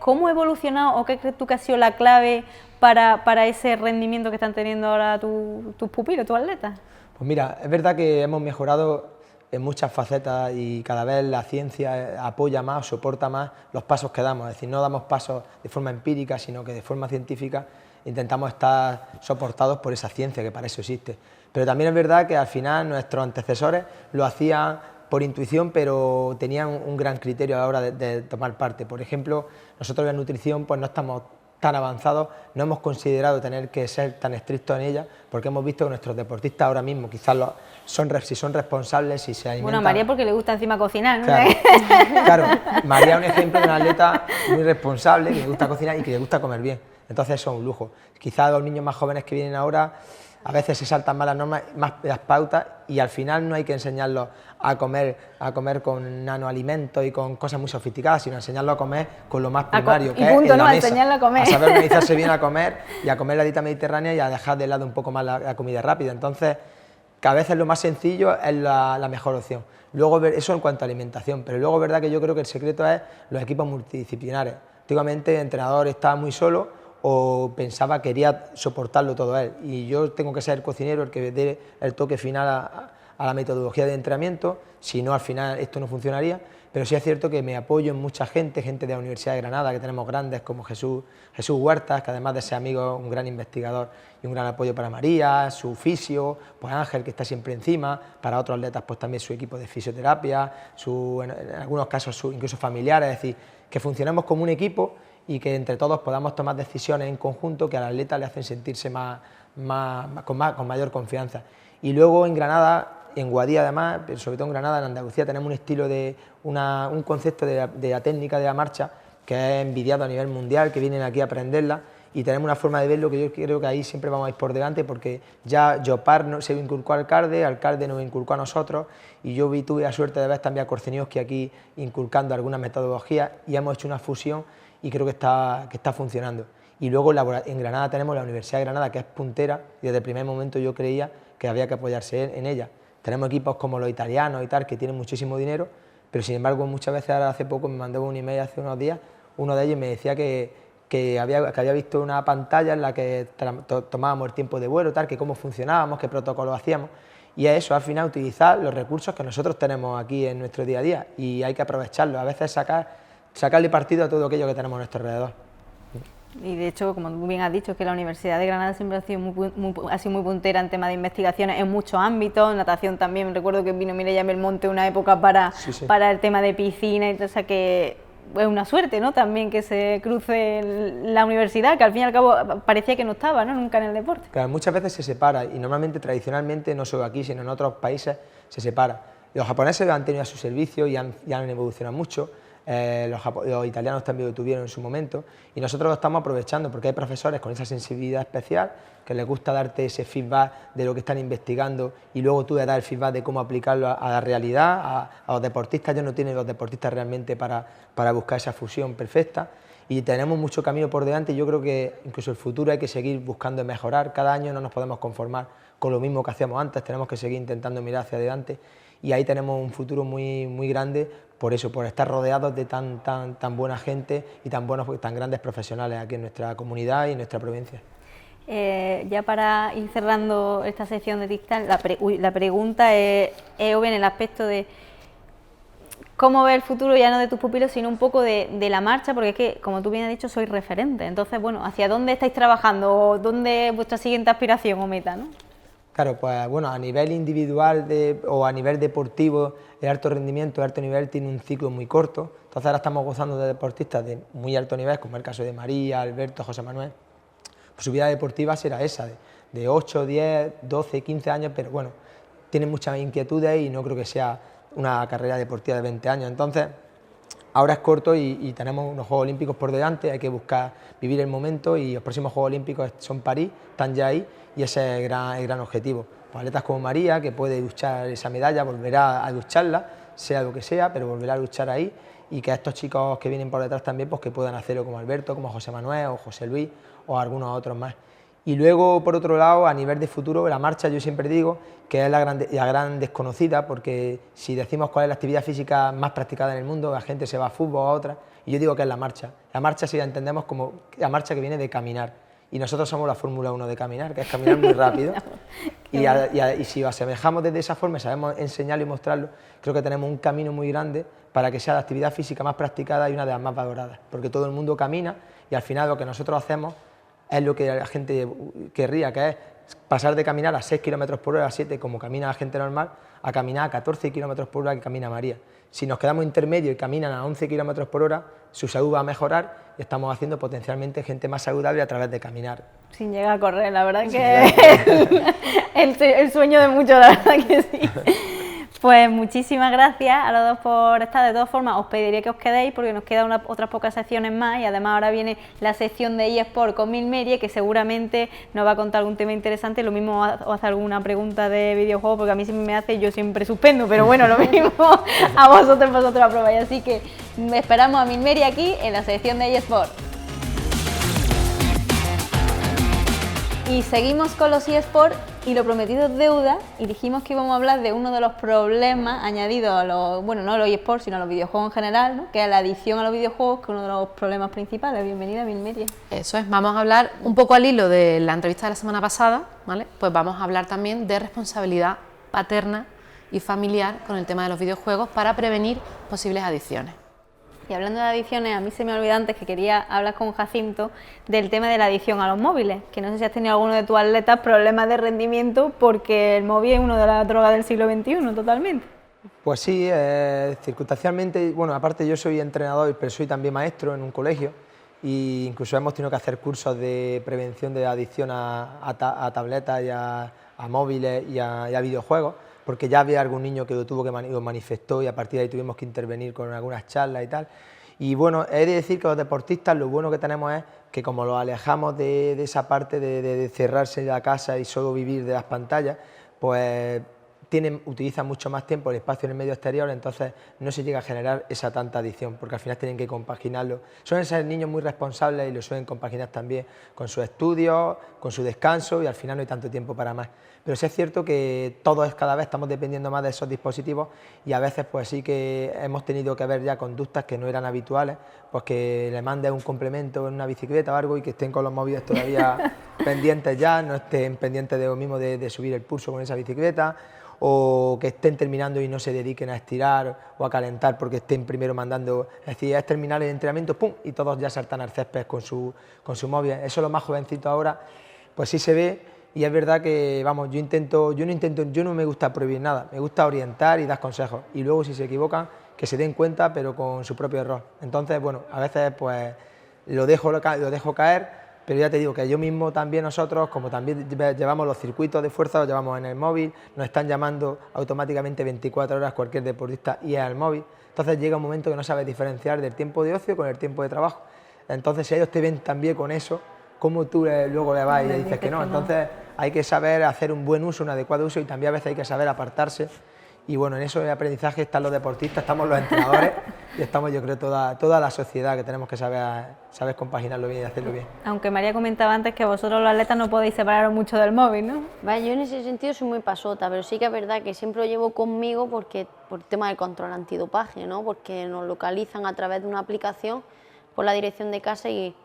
¿Cómo ha evolucionado o qué crees tú que ha sido la clave para ese rendimiento que están teniendo ahora tus pupilos, tus atletas? Pues mira, es verdad que hemos mejorado en muchas facetas y cada vez la ciencia apoya más, soporta más los pasos que damos, es decir, no damos pasos de forma empírica, sino que de forma científica intentamos estar soportados por esa ciencia que para eso existe. Pero también es verdad que al final nuestros antecesores lo hacían por intuición, pero tenían un gran criterio a la hora de tomar parte. Por ejemplo, nosotros en nutrición pues no estamos tan avanzados, no hemos considerado tener que ser tan estrictos en ella, porque hemos visto que nuestros deportistas ahora mismo quizás si son responsables, si se alimentan... Bueno, María porque le gusta encima cocinar, ¿no? Claro, claro, María es un ejemplo de una atleta muy responsable, que le gusta cocinar y que le gusta comer bien, entonces eso es un lujo. Quizás los niños más jóvenes que vienen ahora a veces se saltan más las normas, más las pautas, y al final no hay que enseñarlos a comer con nanoalimentos y con cosas muy sofisticadas, sino enseñarlos a comer con lo más primario, que punto, es en la mesa, enseñarlo a comer. a saber organizarse bien a comer y a comer la dieta mediterránea y a dejar de lado un poco más la comida rápida. Entonces, que a veces lo más sencillo es la mejor opción. Luego, eso en cuanto a alimentación, pero luego es verdad que yo creo que el secreto es los equipos multidisciplinares. Antiguamente el entrenador estaba muy solo o pensaba, quería soportarlo todo él, y yo tengo que ser el cocinero el que dé el toque final a la metodología de entrenamiento, si no al final esto no funcionaría, pero sí es cierto que me apoyo en mucha gente de la Universidad de Granada, que tenemos grandes como Jesús Huertas, que además de ser amigo, un gran investigador y un gran apoyo para María, su fisio, pues Ángel, que está siempre encima, para otros atletas pues también su equipo de fisioterapia, en algunos casos incluso familiares, es decir, que funcionemos como un equipo y que entre todos podamos tomar decisiones en conjunto que al atleta le hacen sentirse con mayor confianza. Y luego en Granada, en Guadía además, pero sobre todo en Granada, en Andalucía, tenemos un estilo un concepto de la técnica de la marcha que es envidiado a nivel mundial, que vienen aquí a aprenderla, y tenemos una forma de verlo que yo creo que ahí siempre vamos a ir por delante, porque ya Jopar se inculcó al Alcalde nos inculcó a nosotros, y yo tuve la suerte de ver también a Korzenioski aquí inculcando algunas metodologías, y hemos hecho una fusión y creo que está funcionando. Y luego en Granada tenemos la Universidad de Granada, que es puntera, y desde el primer momento yo creía que había que apoyarse en ella. Tenemos equipos como los italianos y tal, que tienen muchísimo dinero, pero sin embargo muchas veces, ahora hace poco me mandó un email hace unos días, uno de ellos me decía que había visto una pantalla en la que tomábamos el tiempo de vuelo, tal, que cómo funcionábamos, qué protocolos hacíamos, y es eso, al final utilizar los recursos que nosotros tenemos aquí en nuestro día a día, y hay que aprovecharlos, a veces sacarle partido a todo aquello que tenemos a nuestro alrededor. Y de hecho, como tú bien has dicho, es que la Universidad de Granada siempre ha sido muy puntera en tema de investigaciones en muchos ámbitos, natación también, recuerdo que vino Mireia Belmonte una época para el tema de piscina, y todo, o sea que es una suerte, ¿no? También que se cruce la universidad, que al fin y al cabo parecía que no estaba, ¿no? Nunca en el deporte. Claro, muchas veces se separa, y normalmente, tradicionalmente, no solo aquí, sino en otros países, se separa. Los japoneses han tenido a su servicio y han evolucionado mucho. Los italianos también lo tuvieron en su momento, y nosotros lo estamos aprovechando porque hay profesores con esa sensibilidad especial que les gusta darte ese feedback de lo que están investigando, y luego tú le das el feedback de cómo aplicarlo a la realidad, a los deportistas. Ellos no tienen los deportistas realmente para buscar esa fusión perfecta, y tenemos mucho camino por delante, y yo creo que incluso el futuro hay que seguir buscando mejorar. Cada año no nos podemos conformar con lo mismo que hacíamos antes, tenemos que seguir intentando mirar hacia adelante, y ahí tenemos un futuro muy, muy grande, por eso, por estar rodeados de tan buena gente y tan grandes profesionales aquí en nuestra comunidad y en nuestra provincia. Ya para ir cerrando esta sección de TICTAC, la pregunta es obvia en el aspecto de cómo ves el futuro, ya no de tus pupilos, sino un poco de la marcha, porque es que, como tú bien has dicho, sois referente. Entonces, bueno, ¿hacia dónde estáis trabajando? ¿Dónde es vuestra siguiente aspiración o meta, no? Claro, pues bueno, a nivel individual o a nivel deportivo, el alto rendimiento, el alto nivel tiene un ciclo muy corto. Entonces ahora estamos gozando de deportistas de muy alto nivel, como el caso de María, Alberto, José Manuel. Pues su vida deportiva será esa, de 8, 10, 12, 15 años, pero bueno, tienen muchas inquietudes y no creo que sea una carrera deportiva de 20 años. Entonces, ahora es corto y tenemos unos Juegos Olímpicos por delante, hay que buscar vivir el momento, y los próximos Juegos Olímpicos son París, están ya ahí, y ese es el gran objetivo. Pues atletas como María, que puede luchar esa medalla, volverá a lucharla, sea lo que sea, pero volverá a luchar ahí, y que estos chicos que vienen por detrás también, pues que puedan hacerlo como Alberto, como José Manuel o José Luis o algunos otros más. Y luego, por otro lado, a nivel de futuro, la marcha, yo siempre digo que es la gran desconocida, porque si decimos cuál es la actividad física más practicada en el mundo, la gente se va a fútbol o a otra, y yo digo que es la marcha. La marcha, si la entendemos como la marcha que viene de caminar, y nosotros somos la Fórmula 1 de caminar, que es caminar muy rápido, y si lo asemejamos desde esa forma, sabemos enseñarlo y mostrarlo, creo que tenemos un camino muy grande para que sea la actividad física más practicada y una de las más valoradas, porque todo el mundo camina, y al final lo que nosotros hacemos es lo que la gente querría, que es pasar de caminar a 6 km por hora, a 7, como camina la gente normal, a caminar a 14 km por hora que camina María. Si nos quedamos intermedios y caminan a 11 km por hora, su salud va a mejorar y estamos haciendo potencialmente gente más saludable a través de caminar. Sin llegar a correr, la verdad que el sueño de muchos, la verdad que sí. Pues muchísimas gracias a los dos por estar. De todas formas, os pediría que os quedéis porque nos quedan otras pocas secciones más y además ahora viene la sección de eSport con Milmerie, que seguramente nos va a contar algún tema interesante. Lo mismo os hace alguna pregunta de videojuegos, porque a mí siempre me hace, yo siempre suspendo, pero bueno, lo mismo a vosotros aprobáis. Así que esperamos a Milmerie aquí en la sección de eSport. Y seguimos con los eSports y lo prometido es deuda, y dijimos que íbamos a hablar de uno de los problemas añadidos a los, bueno, no a los eSports, sino a los videojuegos en general, ¿no? Que es la adicción a los videojuegos, que es uno de los problemas principales. Bienvenida, Milmerie. Eso es, vamos a hablar un poco al hilo de la entrevista de la semana pasada, ¿vale? Pues vamos a hablar también de responsabilidad paterna y familiar con el tema de los videojuegos para prevenir posibles adicciones. Y hablando de adicciones, a mí se me olvidó antes que quería hablar con Jacinto del tema de la adicción a los móviles, que no sé si has tenido alguno de tus atletas problemas de rendimiento porque el móvil es una de las drogas del siglo XXI totalmente. Pues sí, circunstancialmente, bueno, aparte yo soy entrenador, pero soy también maestro en un colegio e incluso hemos tenido que hacer cursos de prevención de adicción a tabletas y a móviles y a videojuegos, porque ya había algún niño que lo tuvo que lo manifestó y a partir de ahí tuvimos que intervenir con algunas charlas y tal. Y bueno, he de decir que los deportistas lo bueno que tenemos es que como los alejamos de esa parte de cerrarse en la casa y solo vivir de las pantallas, pues utilizan mucho más tiempo el espacio en el medio exterior, entonces no se llega a generar esa tanta adicción, porque al final tienen que compaginarlo. Suelen ser niños muy responsables y lo suelen compaginar también con sus estudios, con su descanso y al final no hay tanto tiempo para más. Pero sí es cierto que todos cada vez estamos dependiendo más de esos dispositivos y a veces pues sí que hemos tenido que ver ya conductas que no eran habituales, pues que le mandes un complemento en una bicicleta o algo y que estén con los móviles todavía pendientes ya, no estén pendientes de lo mismo de subir el pulso con esa bicicleta, o que estén terminando y no se dediquen a estirar o a calentar porque estén primero mandando, es decir, es terminar el entrenamiento, ¡pum!, y todos ya saltan al césped con su móvil. Eso lo más jovencito ahora, pues sí se ve. Y es verdad que, vamos, yo no me gusta prohibir nada, me gusta orientar y dar consejos. Y luego si se equivocan, que se den cuenta, pero con su propio error. Entonces, bueno, a veces pues lo dejo caer, pero ya te digo que yo mismo también nosotros, como también llevamos los circuitos de fuerza, los llevamos en el móvil, nos están llamando automáticamente 24 horas cualquier deportista y es al móvil. Entonces llega un momento que no sabes diferenciar del tiempo de ocio con el tiempo de trabajo. Entonces si ellos te ven también con eso, ¿cómo tú luego le vas y le dices que no? Entonces hay que saber hacer un buen uso, un adecuado uso y también a veces hay que saber apartarse. Y bueno, en eso de aprendizaje están los deportistas, estamos los entrenadores y estamos yo creo toda la sociedad que tenemos que saber compaginarlo bien y hacerlo bien. Aunque María comentaba antes que vosotros los atletas no podéis separaros mucho del móvil, ¿no? Vale, yo en ese sentido soy muy pasota, pero sí que es verdad que siempre lo llevo conmigo por el tema del control antidopaje, ¿no? Porque nos localizan a través de una aplicación por la dirección de casa y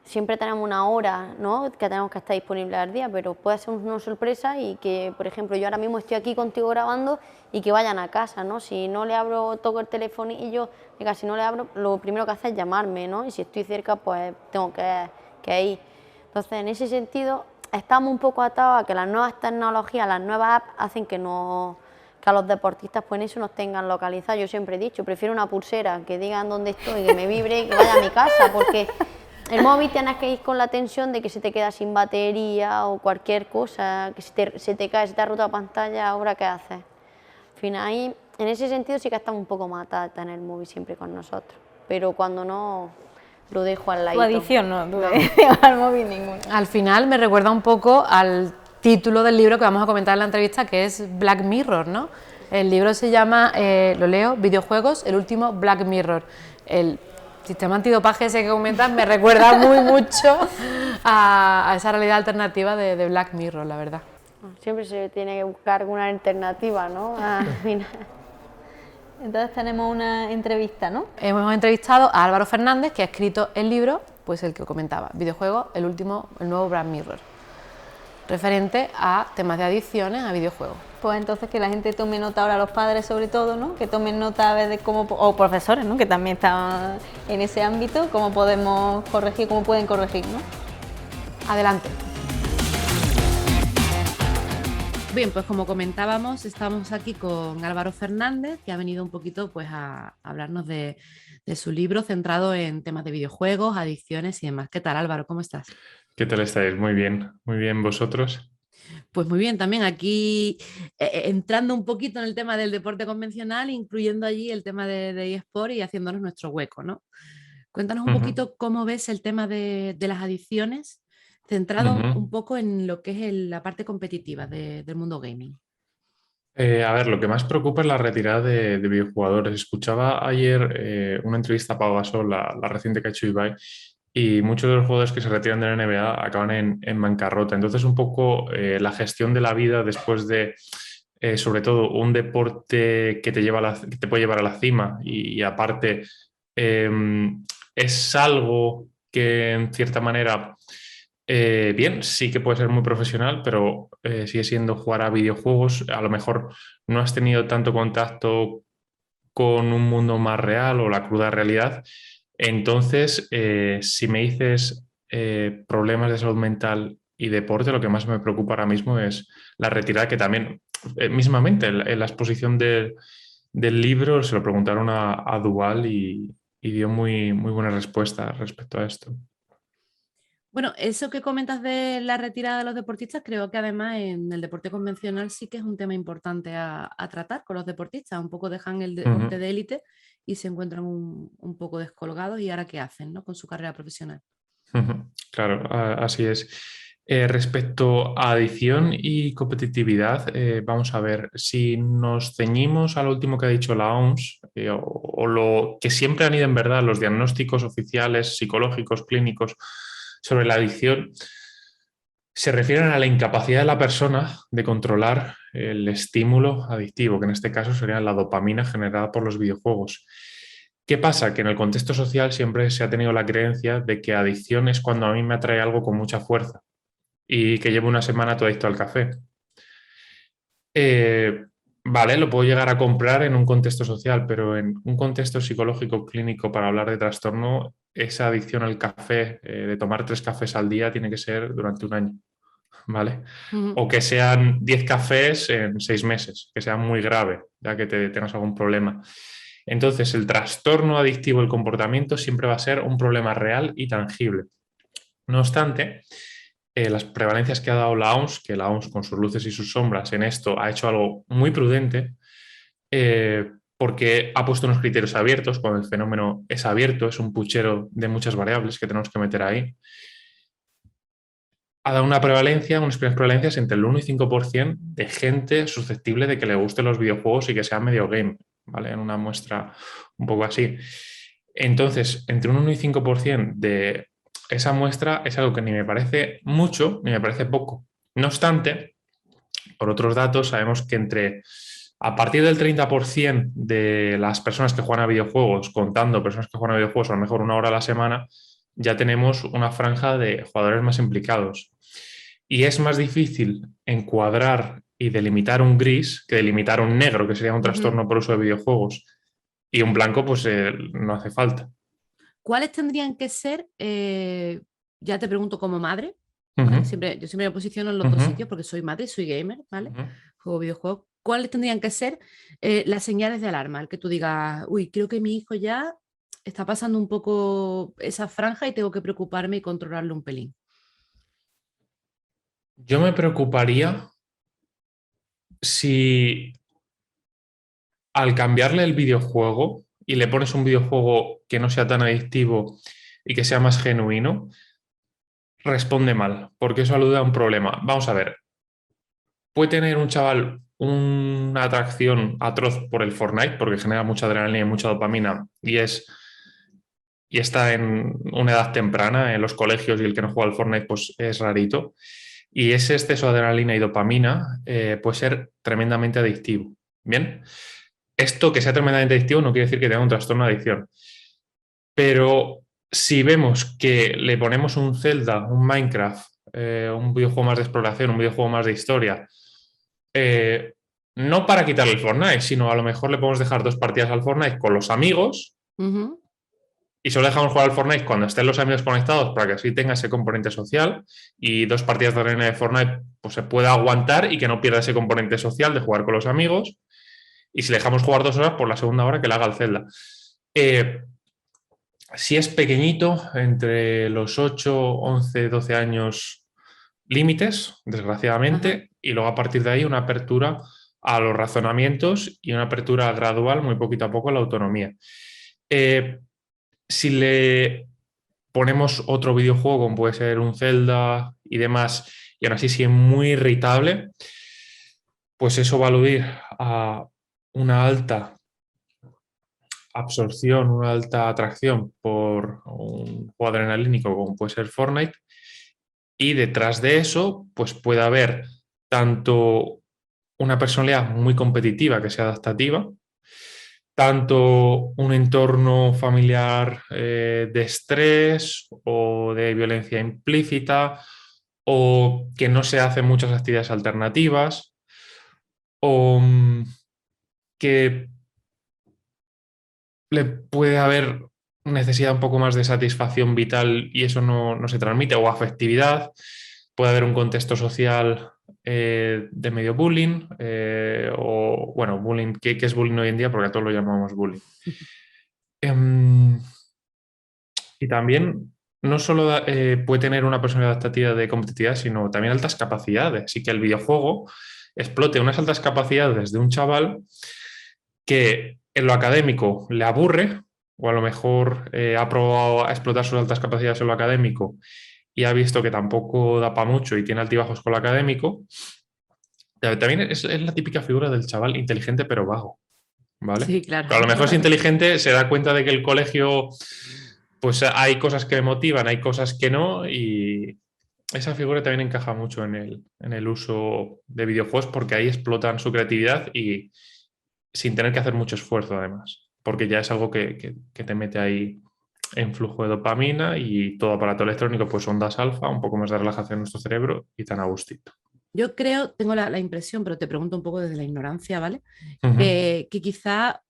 siempre tenemos una hora, ¿no?, que tenemos que estar disponibles al día, pero puede ser una sorpresa y que, por ejemplo, yo ahora mismo estoy aquí contigo grabando y que vayan a casa, ¿no? Si no le abro, toco el teléfono y yo, venga, si no le abro, lo primero que hace es llamarme, ¿no? Y si estoy cerca, pues tengo que ir. Entonces, en ese sentido, estamos un poco atados a que las nuevas tecnologías, las nuevas apps, hacen que a los deportistas pues en eso nos tengan localizados. Yo siempre he dicho, prefiero una pulsera, que digan dónde estoy, que me vibre y que vaya a mi casa, porque el móvil tienes que ir con la tensión de que se te queda sin batería o cualquier cosa, que se te cae, se te ha roto la pantalla, ¿ahora qué haces? Al final, ahí, en ese sentido sí que estamos un poco matadas tener el móvil siempre con nosotros, pero cuando no, lo dejo al ladito. Tu adicción no, al móvil ninguna. Al final me recuerda un poco al título del libro que vamos a comentar en la entrevista, que es Black Mirror, ¿no? El libro se llama, lo leo, Videojuegos, el último Black Mirror. El sistema antidopaje ese que comentas me recuerda mucho a esa realidad alternativa de Black Mirror, la verdad. Siempre se tiene que buscar alguna alternativa, ¿no? Al final. Entonces tenemos una entrevista, ¿no? Hemos entrevistado a Álvaro Fernández, que ha escrito el libro, pues el que comentaba, Videojuegos, el nuevo Black Mirror, referente a temas de adicciones a videojuegos. Pues entonces que la gente tome nota ahora, los padres sobre todo, ¿no? Que tomen nota a ver de cómo, o profesores, ¿no?, que también están en ese ámbito, cómo podemos corregir, cómo pueden corregir, ¿no? Adelante. Bien, pues como comentábamos, estamos aquí con Álvaro Fernández, que ha venido un poquito pues, a hablarnos de su libro centrado en temas de videojuegos, adicciones y demás. ¿Qué tal, Álvaro? ¿Cómo estás? ¿Qué tal estáis? Muy bien, ¿vosotros? Pues muy bien, también aquí entrando un poquito en el tema del deporte convencional, incluyendo allí el tema de eSport y haciéndonos nuestro hueco, ¿no? Cuéntanos un Ujú, poquito cómo ves el tema de las adicciones, centrado ujú. un poco en lo que es la parte competitiva del mundo gaming. A ver, lo que más preocupa es la retirada de videojugadores. Escuchaba ayer una entrevista a Pau Gasol, la reciente que ha hecho Ibai, y muchos de los jugadores que se retiran de la NBA acaban en bancarrota. Entonces, un poco la gestión de la vida después de, sobre todo, un deporte que te lleva que te puede llevar a la cima y aparte eh, es algo que en cierta manera, bien, sí que puede ser muy profesional, pero sigue siendo jugar a videojuegos. A lo mejor no has tenido tanto contacto con un mundo más real o la cruda realidad. Entonces, si me dices problemas de salud mental y deporte, lo que más me preocupa ahora mismo es la retirada, que también, mismamente, en la exposición del libro se lo preguntaron a Duval y dio muy buena respuesta respecto a esto. Bueno, eso que comentas de la retirada de los deportistas, creo que además en el deporte convencional sí que es un tema importante a tratar con los deportistas. Un poco dejan el deporte Ujú, de élite y se encuentran un poco descolgados y ahora qué hacen, ¿no? Con su carrera profesional. ujú. Claro, así es. Respecto a adicción y competitividad, vamos a ver, si nos ceñimos a lo último que ha dicho la OMS, o lo que siempre han ido en verdad los diagnósticos oficiales, psicológicos, clínicos sobre la adicción, se refieren a la incapacidad de la persona de controlar el estímulo adictivo, que en este caso sería la dopamina generada por los videojuegos. ¿Qué pasa? Que en el contexto social siempre se ha tenido la creencia de que adicción es cuando a mí me atrae algo con mucha fuerza y que llevo una semana todo adicto al café. Vale, lo puedo llegar a comprar en un contexto social, pero en un contexto psicológico clínico para hablar de trastorno, esa adicción al café, de tomar 3 cafés al día, tiene que ser durante un año, ¿vale? Ujú. O que sean 10 cafés en 6 meses, que sea muy grave, ya que tengas algún problema. Entonces, el trastorno adictivo del comportamiento siempre va a ser un problema real y tangible. No obstante, las prevalencias que ha dado la OMS, que la OMS con sus luces y sus sombras en esto ha hecho algo muy prudente, porque ha puesto unos criterios abiertos, cuando el fenómeno es abierto, es un puchero de muchas variables que tenemos que meter ahí. Ha dado una prevalencia, unas primeras prevalencias entre el 1 y 5% de gente susceptible de que le gusten los videojuegos y que sea medio game, ¿vale? En una muestra un poco así. Entonces, entre un 1 y 5% de esa muestra es algo que ni me parece mucho ni me parece poco. No obstante, por otros datos, sabemos que a partir del 30% de las personas que juegan a videojuegos, contando personas que juegan a videojuegos a lo mejor 1 hora a la semana, ya tenemos una franja de jugadores más implicados. Y es más difícil encuadrar y delimitar un gris que delimitar un negro, que sería un Ujú. trastorno por uso de videojuegos. Y un blanco, pues no hace falta. ¿Cuáles tendrían que ser, ya te pregunto como madre, ¿vale? Ujú, Yo siempre me posiciono en los dos ujú, sitios porque soy madre, soy gamer, ¿vale? ujú. Juego videojuegos. ¿Cuáles tendrían que ser las señales de alarma? El que tú digas, uy, creo que mi hijo ya está pasando un poco esa franja y tengo que preocuparme y controlarlo un pelín. Yo me preocuparía si al cambiarle el videojuego y le pones un videojuego que no sea tan adictivo y que sea más genuino, responde mal, porque eso alude a un problema. Vamos a ver, puede tener un chaval una atracción atroz por el Fortnite, porque genera mucha adrenalina y mucha dopamina, y está en una edad temprana en los colegios, y el que no juega al Fortnite pues es rarito. Y ese exceso de adrenalina y dopamina puede ser tremendamente adictivo. Bien, esto que sea tremendamente adictivo no quiere decir que tenga un trastorno de adicción. Pero si vemos que le ponemos un Zelda, un Minecraft, un videojuego más de exploración, un videojuego más de historia, eh, no para quitarle el Fortnite, sino a lo mejor le podemos dejar 2 partidas al Fortnite con los amigos Ujú. y solo dejamos jugar al Fortnite cuando estén los amigos conectados para que así tenga ese componente social y 2 partidas de arena de Fortnite pues se pueda aguantar y que no pierda ese componente social de jugar con los amigos. Y si le dejamos jugar 2 horas, por la segunda hora que le haga el Zelda. Si es pequeñito, entre los 8, 11, 12 años límites, desgraciadamente, y luego a partir de ahí una apertura a los razonamientos y una apertura gradual, muy poquito a poco, a la autonomía. Si le ponemos otro videojuego, como puede ser un Zelda y demás, y aún así sigue muy irritable, pues eso va a aludir a una alta absorción, una alta atracción por un juego adrenalínico como puede ser Fortnite, y detrás de eso pues puede haber tanto una personalidad muy competitiva que sea adaptativa, tanto un entorno familiar de estrés o de violencia implícita, o que no se hacen muchas actividades alternativas, o que le puede haber necesidad un poco más de satisfacción vital y eso no se transmite, o afectividad. Puede haber un contexto social de medio bullying, o bueno, bullying, ¿qué es bullying hoy en día? Porque a todos lo llamamos bullying. Y también no solo puede tener una personalidad adaptativa de competitividad, sino también altas capacidades, y que el videojuego explote unas altas capacidades de un chaval que en lo académico le aburre, o a lo mejor ha probado a explotar sus altas capacidades en lo académico y ha visto que tampoco da para mucho y tiene altibajos con lo académico. También es la típica figura del chaval inteligente pero vago, ¿vale? Sí, claro. Pero a lo mejor es inteligente, se da cuenta de que el colegio, pues hay cosas que me motivan, hay cosas que no, y esa figura también encaja mucho en el uso de videojuegos, porque ahí explotan su creatividad y sin tener que hacer mucho esfuerzo además, porque ya es algo que te mete ahí en flujo de dopamina, y todo aparato electrónico pues ondas alfa, un poco más de relajación en nuestro cerebro y tan a gustito. Yo creo, tengo la impresión, pero te pregunto un poco desde la ignorancia, ¿vale? Uh-huh. Que quizá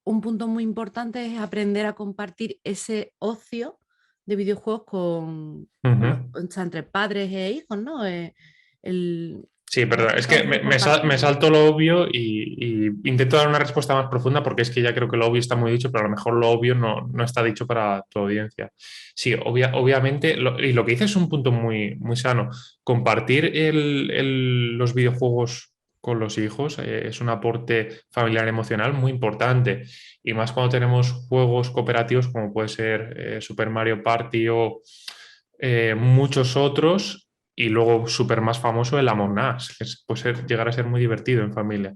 un punto muy importante es aprender a compartir ese ocio de videojuegos con, bueno, entre padres e hijos, ¿no? Sí, perdón, es que me salto lo obvio y intento dar una respuesta más profunda, porque es que ya creo que lo obvio está muy dicho, pero a lo mejor lo obvio no está dicho para tu audiencia. Sí, obviamente, y lo que dices es un punto muy, muy sano. Compartir los videojuegos con los hijos es un aporte familiar emocional muy importante, y más cuando tenemos juegos cooperativos como puede ser Super Mario Party o muchos otros. Y luego, súper más famoso, el Among Us, que puede llegar a ser muy divertido en familia.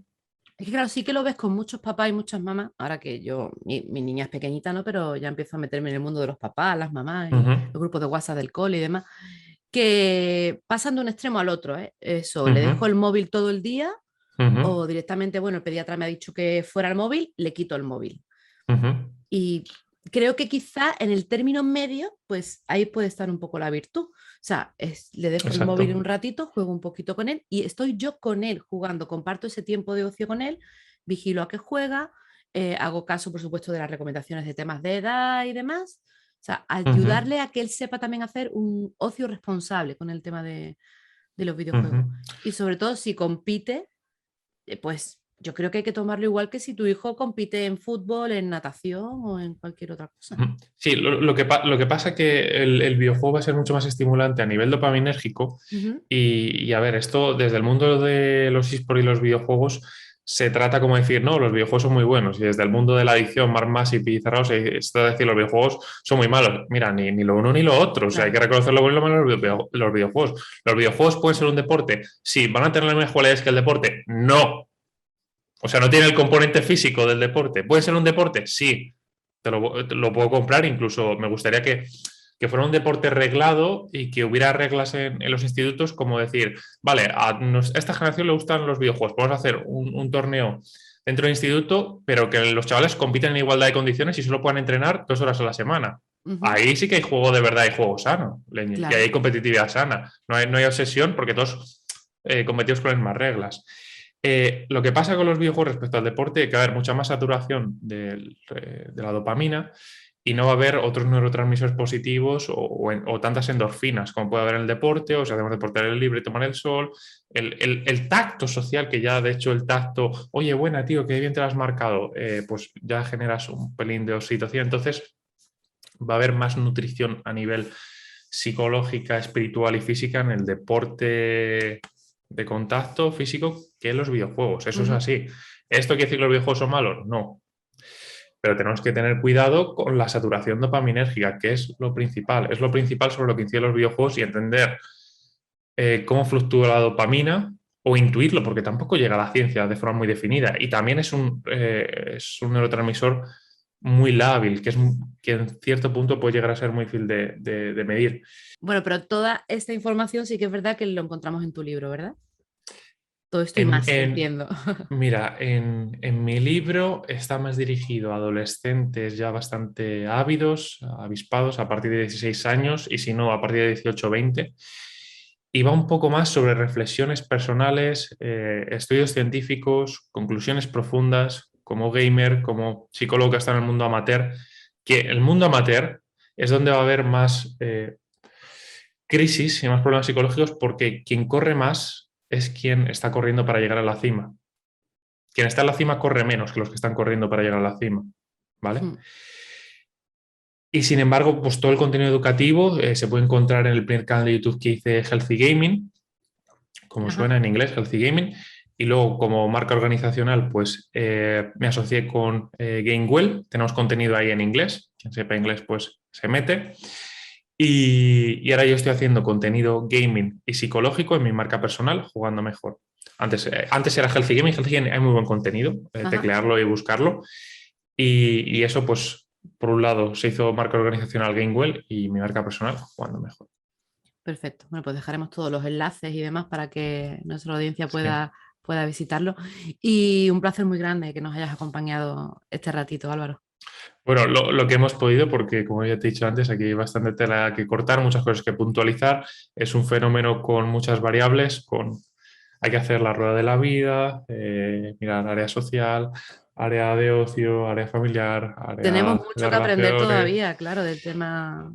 Es que claro, sí que lo ves con muchos papás y muchas mamás, ahora que mi niña es pequeñita, ¿no? Pero ya empiezo a meterme en el mundo de los papás, las mamás, y los grupos de WhatsApp del cole y demás, que pasan de un extremo al otro, ¿eh? Eso, le dejo el móvil todo el día, o directamente, bueno, el pediatra me ha dicho que fuera el móvil, le quito el móvil. Y creo que quizá en el término medio, pues ahí puede estar un poco la virtud. O sea, le dejo el móvil un ratito, juego un poquito con él y estoy yo con él jugando, comparto ese tiempo de ocio con él, vigilo a que juega, hago caso, por supuesto, de las recomendaciones de temas de edad y demás. O sea, ayudarle a que él sepa también hacer un ocio responsable con el tema de los videojuegos. Y sobre todo, si compite, pues yo creo que hay que tomarlo igual que si tu hijo compite en fútbol, en natación o en cualquier otra cosa. Sí, lo que pasa es que el videojuego va a ser mucho más estimulante a nivel dopaminérgico. Y a ver, esto desde el mundo de los eSports y los videojuegos se trata como decir, no, los videojuegos son muy buenos, y desde el mundo de la adicción, Mark Massip y Cerrado, se está decir, los videojuegos son muy malos. Mira, ni lo uno ni lo otro. O sea, hay que reconocer lo bueno y lo malo de los videojuegos. ¿Los videojuegos pueden ser un deporte? Sí. ¿Van a tener las mismas cualidades que el deporte? No. O sea, no tiene el componente físico del deporte. ¿Puede ser un deporte? Sí. Te lo puedo comprar. Incluso me gustaría que fuera un deporte reglado y que hubiera reglas en los institutos, como decir, vale, a esta generación le gustan los videojuegos, podemos hacer un torneo dentro del instituto, pero que los chavales compiten en igualdad de condiciones y solo puedan entrenar 2 horas a la semana. Ahí sí que hay juego de verdad y juego sano, Leñe, claro. Y ahí hay competitividad sana. No hay obsesión, porque todos competimos con las mismas reglas. Lo que pasa con los videojuegos respecto al deporte es que va a haber mucha más saturación de la dopamina, y no va a haber otros neurotransmisores positivos o tantas endorfinas como puede haber en el deporte, o si hacemos deporte al aire libre, tomar el sol, el tacto social, que ya de hecho el tacto, oye, buena tío, qué bien te lo has marcado, pues ya generas un pelín de oxitocina. Entonces va a haber más nutrición a nivel psicológica, espiritual y física en el deporte de contacto físico que en los videojuegos. Eso es así. ¿Esto quiere decir que los videojuegos son malos? No. Pero tenemos que tener cuidado con la saturación dopaminérgica, que es lo principal. Es lo principal sobre lo que inciden los videojuegos y entender cómo fluctúa la dopamina o intuirlo, porque tampoco llega a la ciencia de forma muy definida. Y también es un neurotransmisor muy lábil, que en cierto punto puede llegar a ser muy difícil de medir. Bueno, pero toda esta información sí que es verdad que lo encontramos en tu libro, ¿verdad? Todo esto y más, entiendo. Mira, en mi libro está más dirigido a adolescentes ya bastante ávidos, avispados, a partir de 16 años, y si no, a partir de 18 o 20. Y va un poco más sobre reflexiones personales, estudios científicos, conclusiones profundas, como gamer, como psicólogo que está en el mundo amateur, que el mundo amateur es donde va a haber más crisis y más problemas psicológicos, porque quien corre más es quien está corriendo para llegar a la cima. Quien está en la cima corre menos que los que están corriendo para llegar a la cima, ¿vale? Y sin embargo, pues todo el contenido educativo se puede encontrar en el primer canal de YouTube que hice, Healthy Gaming, como suena en inglés, Healthy Gaming. Y luego, como marca organizacional, pues me asocié con Gamewell. Tenemos contenido ahí en inglés. Quien sepa inglés, pues se mete. Y ahora yo estoy haciendo contenido gaming y psicológico en mi marca personal, Jugando Mejor. Antes era Healthy Gaming. Healthy Gaming hay muy buen contenido, teclearlo y buscarlo. Y eso, pues, por un lado, se hizo marca organizacional Gamewell y mi marca personal, Jugando Mejor. Perfecto. Bueno, pues dejaremos todos los enlaces y demás para que nuestra audiencia pueda visitarlo. Y un placer muy grande que nos hayas acompañado este ratito, Álvaro. Bueno, lo que hemos podido, porque como ya te he dicho antes, aquí hay bastante tela que cortar, muchas cosas que puntualizar. Es un fenómeno con muchas variables, hay que hacer la rueda de la vida, mirar área social, área de ocio, área familiar, área Tenemos de mucho que aprender relaciones. todavía, claro, del tema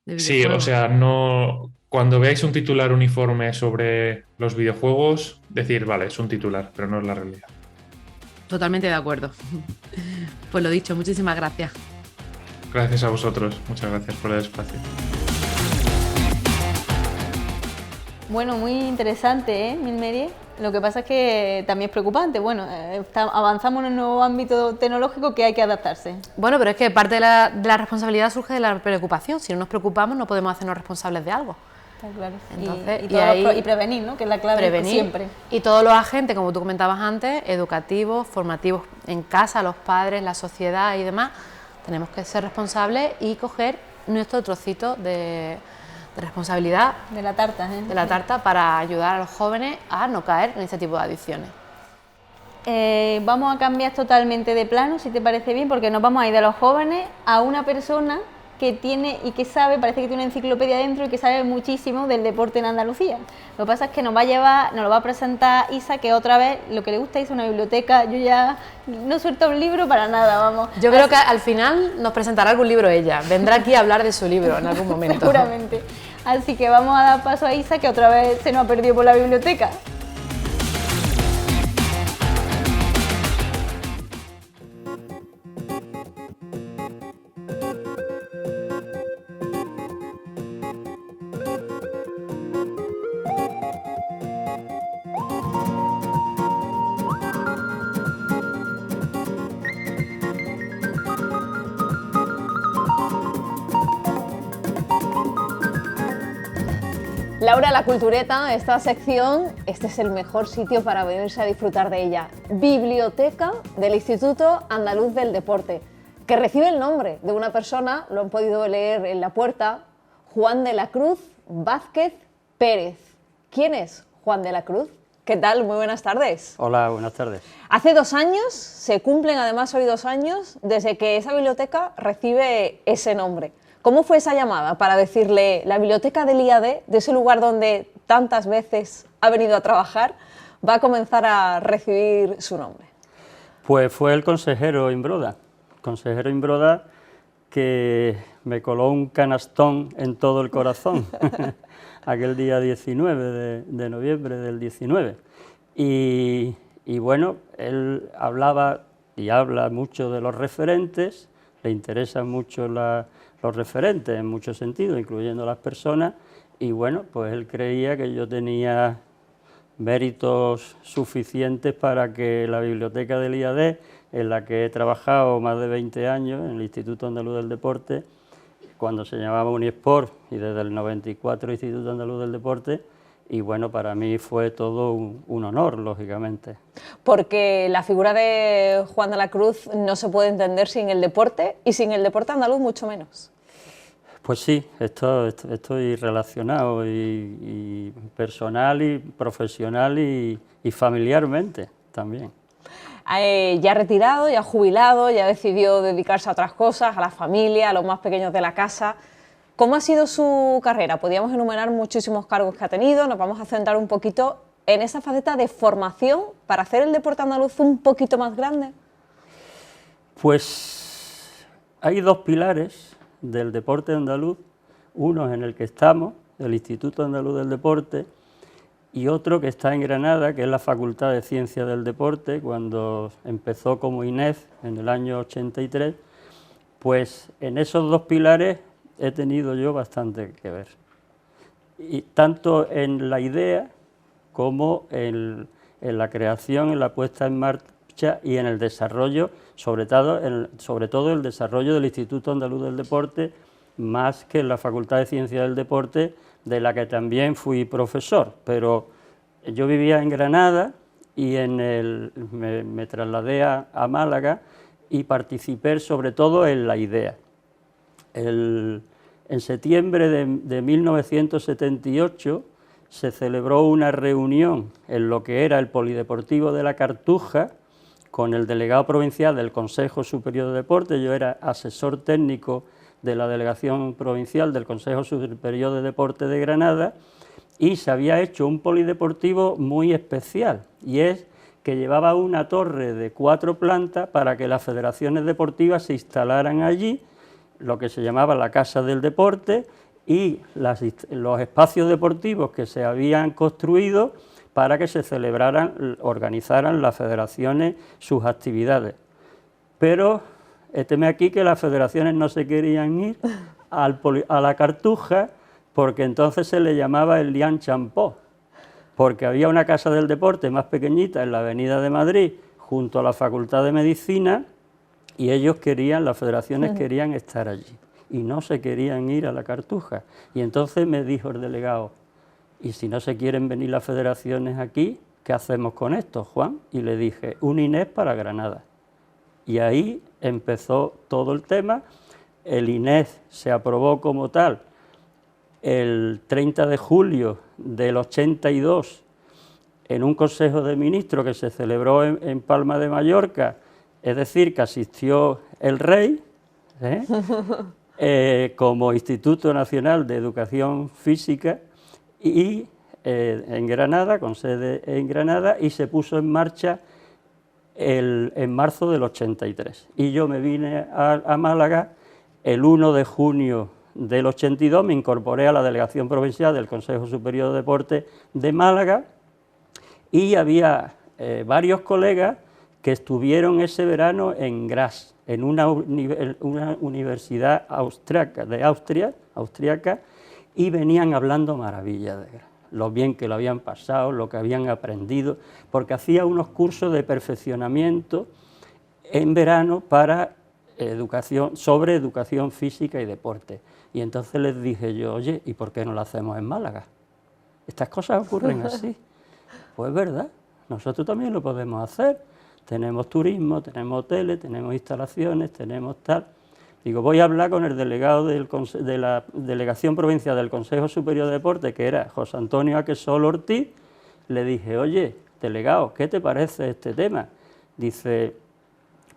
de Sí, videojuegos. o sea, no. Cuando veáis un titular uniforme sobre los videojuegos, decir, vale, es un titular, pero no es la realidad. Totalmente de acuerdo. Pues lo dicho, muchísimas gracias. Gracias a vosotros, muchas gracias por el espacio. Bueno, muy interesante, ¿eh? Milmerie. Lo que pasa es que también es preocupante. Bueno, avanzamos en un nuevo ámbito tecnológico que hay que adaptarse. Bueno, pero es que parte de la responsabilidad surge de la preocupación. Si no nos preocupamos, no podemos hacernos responsables de algo. Está claro. Entonces, Y prevenir, ¿no? Que es la clave siempre. Y todos los agentes, como tú comentabas antes, educativos, formativos en casa, los padres, la sociedad y demás, tenemos que ser responsables y coger nuestro trocito de responsabilidad de la tarta, ¿eh? De la tarta para ayudar a los jóvenes a no caer en este tipo de adicciones. Vamos a cambiar totalmente de plano, si te parece bien, porque nos vamos a ir de los jóvenes a una persona que tiene y que sabe, parece que tiene una enciclopedia dentro y que sabe muchísimo del deporte en Andalucía. Lo que pasa es que nos lo va a presentar Isa, que otra vez lo que le gusta es una biblioteca. Yo ya no suelto un libro para nada, vamos. Yo creo que al final nos presentará algún libro ella, vendrá aquí a hablar de su libro en algún momento. Seguramente. Así que vamos a dar paso a Isa, que otra vez se nos ha perdido por la biblioteca. Laura, la cultureta, esta sección, este es el mejor sitio para venirse a disfrutar de ella. Biblioteca del Instituto Andaluz del Deporte, que recibe el nombre de una persona, lo han podido leer en la puerta, Juan de la Cruz Vázquez Pérez. ¿Quién es Juan de la Cruz? ¿Qué tal? Muy buenas tardes. Hola, buenas tardes. Hace 2 años, se cumplen además hoy 2 años, desde que esa biblioteca recibe ese nombre. ¿Cómo fue esa llamada para decirle la biblioteca del IAD, de ese lugar donde tantas veces ha venido a trabajar, va a comenzar a recibir su nombre? Pues fue el consejero Imbroda que me coló un canastón en todo el corazón, aquel día 19 de noviembre del 19. Y bueno, él hablaba y habla mucho de los referentes, le interesan mucho los referentes en muchos sentidos, incluyendo las personas, y bueno, pues él creía que yo tenía méritos suficientes para que la biblioteca del IAD, en la que he trabajado más de 20 años, en el Instituto Andaluz del Deporte, cuando se llamaba Unisport, y desde el 94 Instituto Andaluz del Deporte, y bueno, para mí fue todo un honor, lógicamente. Porque la figura de Juan de la Cruz no se puede entender sin el deporte, y sin el deporte andaluz mucho menos. Pues sí, estoy relacionado y personal y profesional y familiarmente también. Ya retirado, ya jubilado, ya decidió dedicarse a otras cosas, a la familia, a los más pequeños de la casa. ¿Cómo ha sido su carrera? Podríamos enumerar muchísimos cargos que ha tenido, nos vamos a centrar un poquito en esa faceta de formación para hacer el deporte andaluz un poquito más grande. Pues hay dos pilares del deporte andaluz, uno en el que estamos, el Instituto Andaluz del Deporte, y otro que está en Granada, que es la Facultad de Ciencias del Deporte, cuando empezó como INEF en el año 83, pues en esos dos pilares he tenido yo bastante que ver, y tanto en la idea como en la creación, en la puesta en marcha y en el desarrollo, sobre todo el desarrollo del Instituto Andaluz del Deporte, más que en la Facultad de Ciencias del Deporte, de la que también fui profesor, pero yo vivía en Granada y me trasladé a Málaga y participé sobre todo en la idea. En septiembre de 1978 se celebró una reunión en lo que era el Polideportivo de la Cartuja con el delegado provincial del Consejo Superior de Deportes. Yo era asesor técnico de la Delegación Provincial del Consejo Superior de Deportes de Granada, y se había hecho un polideportivo muy especial, y es que llevaba una torre de 4 plantas para que las federaciones deportivas se instalaran allí, lo que se llamaba la Casa del Deporte, y los espacios deportivos que se habían construido para que se organizaran las federaciones sus actividades. Pero héteme aquí que las federaciones no se querían ir a la Cartuja, porque entonces se le llamaba el Lian Champó, porque había una casa del deporte más pequeñita en la Avenida de Madrid, junto a la Facultad de Medicina, y ellos las federaciones querían estar allí, y no se querían ir a la Cartuja. Y entonces me dijo el delegado, ¿y si no se quieren venir las federaciones aquí, qué hacemos con esto, Juan? Y le dije, un INEF para Granada. Y ahí empezó todo el tema. El INEF se aprobó como tal el 30 de julio del 82 en un Consejo de Ministros que se celebró en Palma de Mallorca, es decir, que asistió el rey, como Instituto Nacional de Educación Física, y en Granada, con sede en Granada, y se puso en marcha en marzo del 83. Y yo me vine a Málaga el 1 de junio del 82, me incorporé a la Delegación Provincial del Consejo Superior de Deportes de Málaga, y había varios colegas que estuvieron ese verano en Graz, en una universidad austriaca, y venían hablando maravillas de Graz, lo bien que lo habían pasado, lo que habían aprendido, porque hacía unos cursos de perfeccionamiento en verano para sobre educación física y deporte. Y entonces les dije yo, oye, ¿y por qué no lo hacemos en Málaga? Estas cosas ocurren así. Pues verdad, nosotros también lo podemos hacer. Tenemos turismo, tenemos hoteles, tenemos instalaciones, tenemos tal. Digo, voy a hablar con el delegado de la Delegación Provincial del Consejo Superior de Deportes, que era José Antonio Aquesol Ortiz. Le dije, oye, delegado, ¿qué te parece este tema? Dice,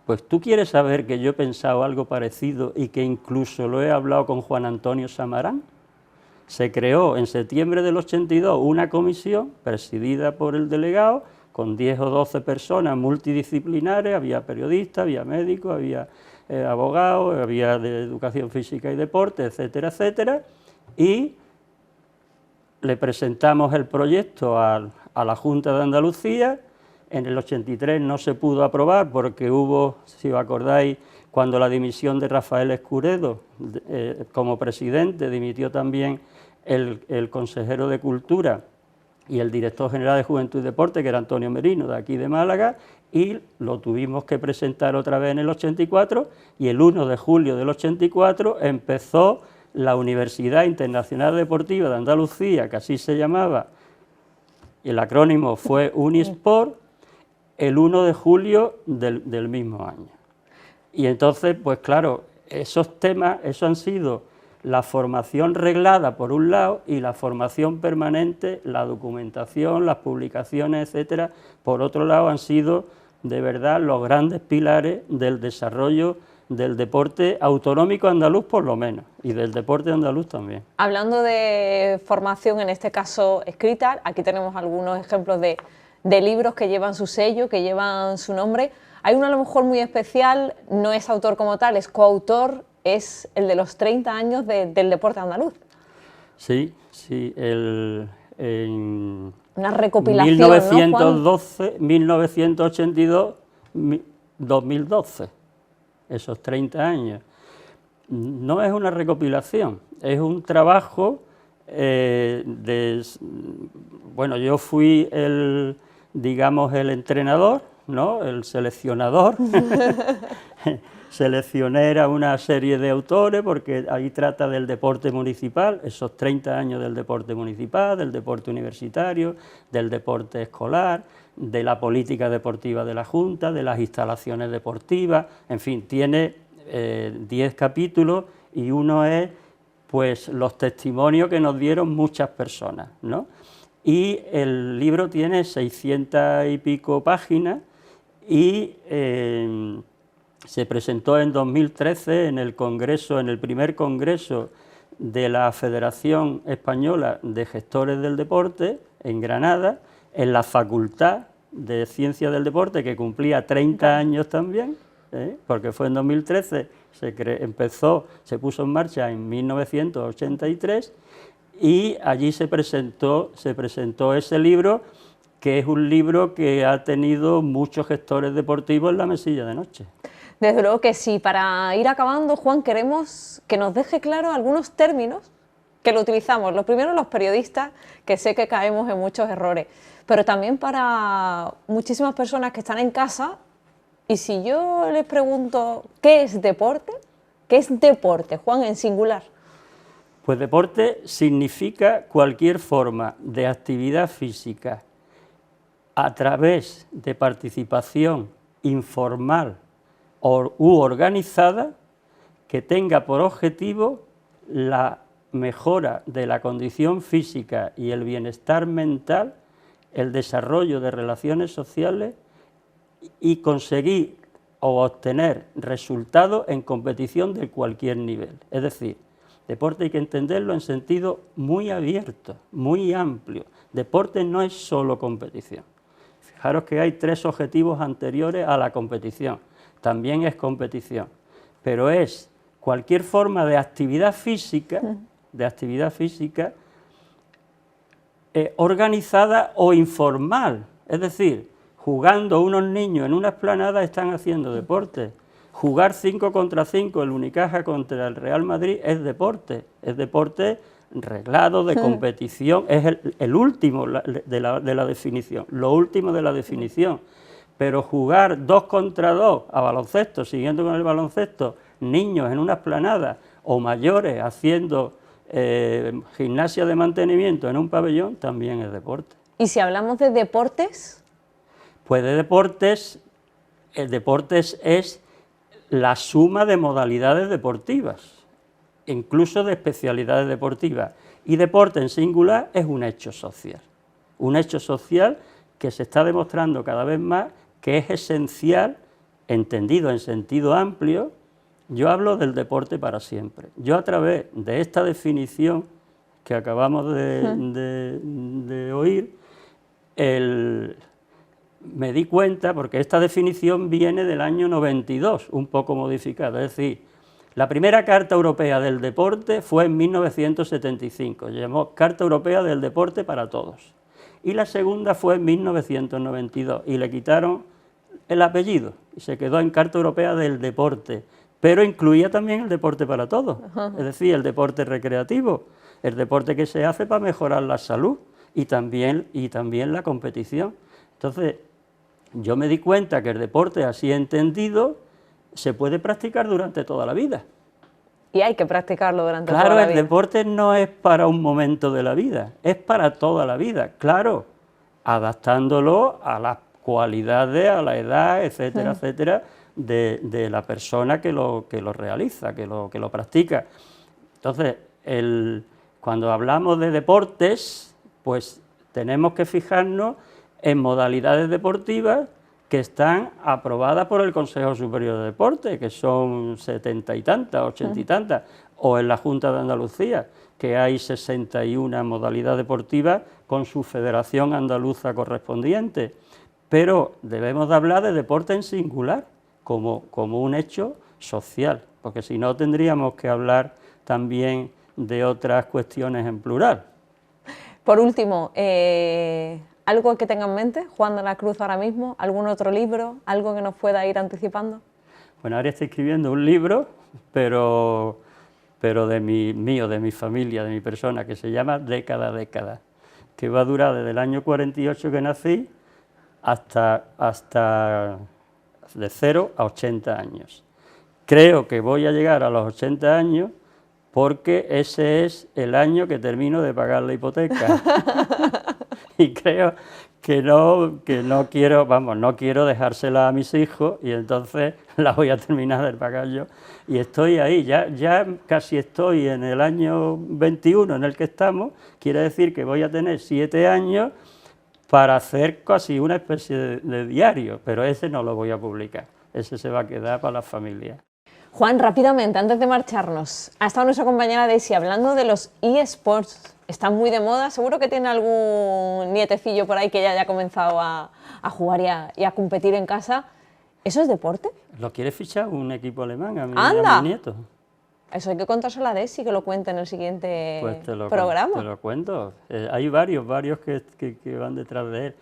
pues tú quieres saber que yo he pensado algo parecido y que incluso lo he hablado con Juan Antonio Samarán. Se creó en septiembre del 82 una comisión presidida por el delegado, con 10 o 12 personas multidisciplinares, había periodistas, había médicos, había abogado, había de educación física y deporte, etcétera, etcétera, y le presentamos el proyecto a la Junta de Andalucía. En el 83 no se pudo aprobar porque hubo, si os acordáis, cuando la dimisión de Rafael Escuredo como presidente, dimitió también el consejero de Cultura y el director general de Juventud y Deporte, que era Antonio Merino, de aquí de Málaga, y lo tuvimos que presentar otra vez en el 84, y el 1 de julio del 84 empezó la Universidad Internacional Deportiva de Andalucía, que así se llamaba, y el acrónimo fue Unisport, el 1 de julio del mismo año. Y entonces, pues claro, esos temas, eso han sido la formación reglada por un lado y la formación permanente, la documentación, las publicaciones, etcétera, por otro lado han sido de verdad los grandes pilares del desarrollo del deporte autonómico andaluz por lo menos, y del deporte andaluz también. Hablando de formación, en este caso escrita, aquí tenemos algunos ejemplos de libros que llevan su sello, que llevan su nombre. Hay uno a lo mejor muy especial, no es autor como tal, es coautor, es el de los 30 años del deporte andaluz. Sí, sí, una recopilación, 1912, ¿no, 1982, 2012, esos 30 años. No es una recopilación, es un trabajo bueno, yo fui digamos, el entrenador, ¿no?, el seleccionador. Seleccioné a una serie de autores porque ahí trata del deporte municipal, esos 30 años del deporte municipal, del deporte universitario, del deporte escolar, de la política deportiva de la Junta, de las instalaciones deportivas, en fin, tiene 10 capítulos y uno es pues los testimonios que nos dieron muchas personas, ¿no? Y el libro tiene 600 y pico páginas y se presentó en 2013 en el congreso, en el primer congreso de la Federación Española de Gestores del Deporte en Granada, en la Facultad de Ciencias del Deporte, que cumplía 30 años también, porque fue en 2013, se puso en marcha en 1983 y allí se presentó ese libro, que es un libro que ha tenido muchos gestores deportivos en la mesilla de noche. Desde luego que sí. Para ir acabando, Juan, queremos que nos deje claro algunos términos que lo utilizamos. Los primeros, los periodistas, que sé que caemos en muchos errores, pero también para muchísimas personas que están en casa. Y si yo les pregunto, ¿qué es deporte? ¿Qué es deporte, Juan, en singular? Pues deporte significa cualquier forma de actividad física a través de participación informal u organizada que tenga por objetivo la mejora de la condición física y el bienestar mental, el desarrollo de relaciones sociales y conseguir o obtener resultados en competición de cualquier nivel. Es decir, deporte hay que entenderlo en sentido muy abierto, muy amplio. Deporte no es solo competición. Fijaros que hay 3 objetivos anteriores a la competición. También es competición, pero es cualquier forma de actividad física, organizada o informal. Es decir, jugando unos niños en una explanada están haciendo deporte. Jugar 5 contra 5 el Unicaja contra el Real Madrid es deporte reglado, de competición, es el último de la definición, lo último de la definición. Pero jugar 2 contra 2 a baloncesto, siguiendo con el baloncesto, niños en una explanada o mayores haciendo gimnasia de mantenimiento en un pabellón, también es deporte. ¿Y si hablamos de deportes? Pues de deportes, deportes es la suma de modalidades deportivas, incluso de especialidades deportivas. Y deporte en singular es un hecho social que se está demostrando cada vez más que es esencial, entendido en sentido amplio. Yo hablo del deporte para siempre. Yo, a través de esta definición que acabamos de oír, me di cuenta, porque esta definición viene del año 92, un poco modificada, es decir, la primera Carta Europea del Deporte fue en 1975, se llamó Carta Europea del Deporte para Todos, y la segunda fue en 1992, y le quitaron el apellido, y se quedó en Carta Europea del Deporte, pero incluía también el deporte para todos, es decir, el deporte recreativo, el deporte que se hace para mejorar la salud y también la competición. Entonces, yo me di cuenta que el deporte así entendido se puede practicar durante toda la vida. Y hay que practicarlo durante toda Claro, la el vida. deporte no es para un momento de la vida, es para toda la vida, claro, adaptándolo a las cualidades, a la edad, etcétera, etcétera, de la persona que lo realiza, que lo practica. Entonces, cuando hablamos de deportes, pues tenemos que fijarnos en modalidades deportivas que están aprobadas por el Consejo Superior de Deporte, que son 70 y tantas, 80 y tantas, o en la Junta de Andalucía, que hay 61 modalidades deportivas con su federación andaluza correspondiente. Pero debemos de hablar de deporte en singular, como un hecho social, porque si no tendríamos que hablar también de otras cuestiones en plural. Por último, ¿algo que tenga en mente Juan de la Cruz ahora mismo? ¿Algún otro libro? ¿Algo que nos pueda ir anticipando? Bueno, ahora estoy escribiendo un libro, pero de mi familia, de mi persona, que se llama Década, Década, que va a durar desde el año 48 que nací hasta de 0 a 80 años. Creo que voy a llegar a los 80 años porque ese es el año que termino de pagar la hipoteca. Y creo que no quiero dejársela a mis hijos y entonces la voy a terminar de pagar yo. Y estoy ahí, ya casi estoy en el año 21 en el que estamos, quiere decir que voy a tener 7 años para hacer casi una especie de diario, pero ese no lo voy a publicar, ese se va a quedar para la familia. Juan, rápidamente, antes de marcharnos, ha estado nuestra compañera Daisy hablando de los eSports. Están muy de moda, seguro que tiene algún nietecillo por ahí que ya haya comenzado a jugar y a competir en casa. ¿Eso es deporte? ¿Lo quiere fichar un equipo alemán a mi nieto? Eso hay que contárselo a Daisy, que lo cuente en el siguiente Pues programa. Te lo cuento. Hay varios que van detrás de él.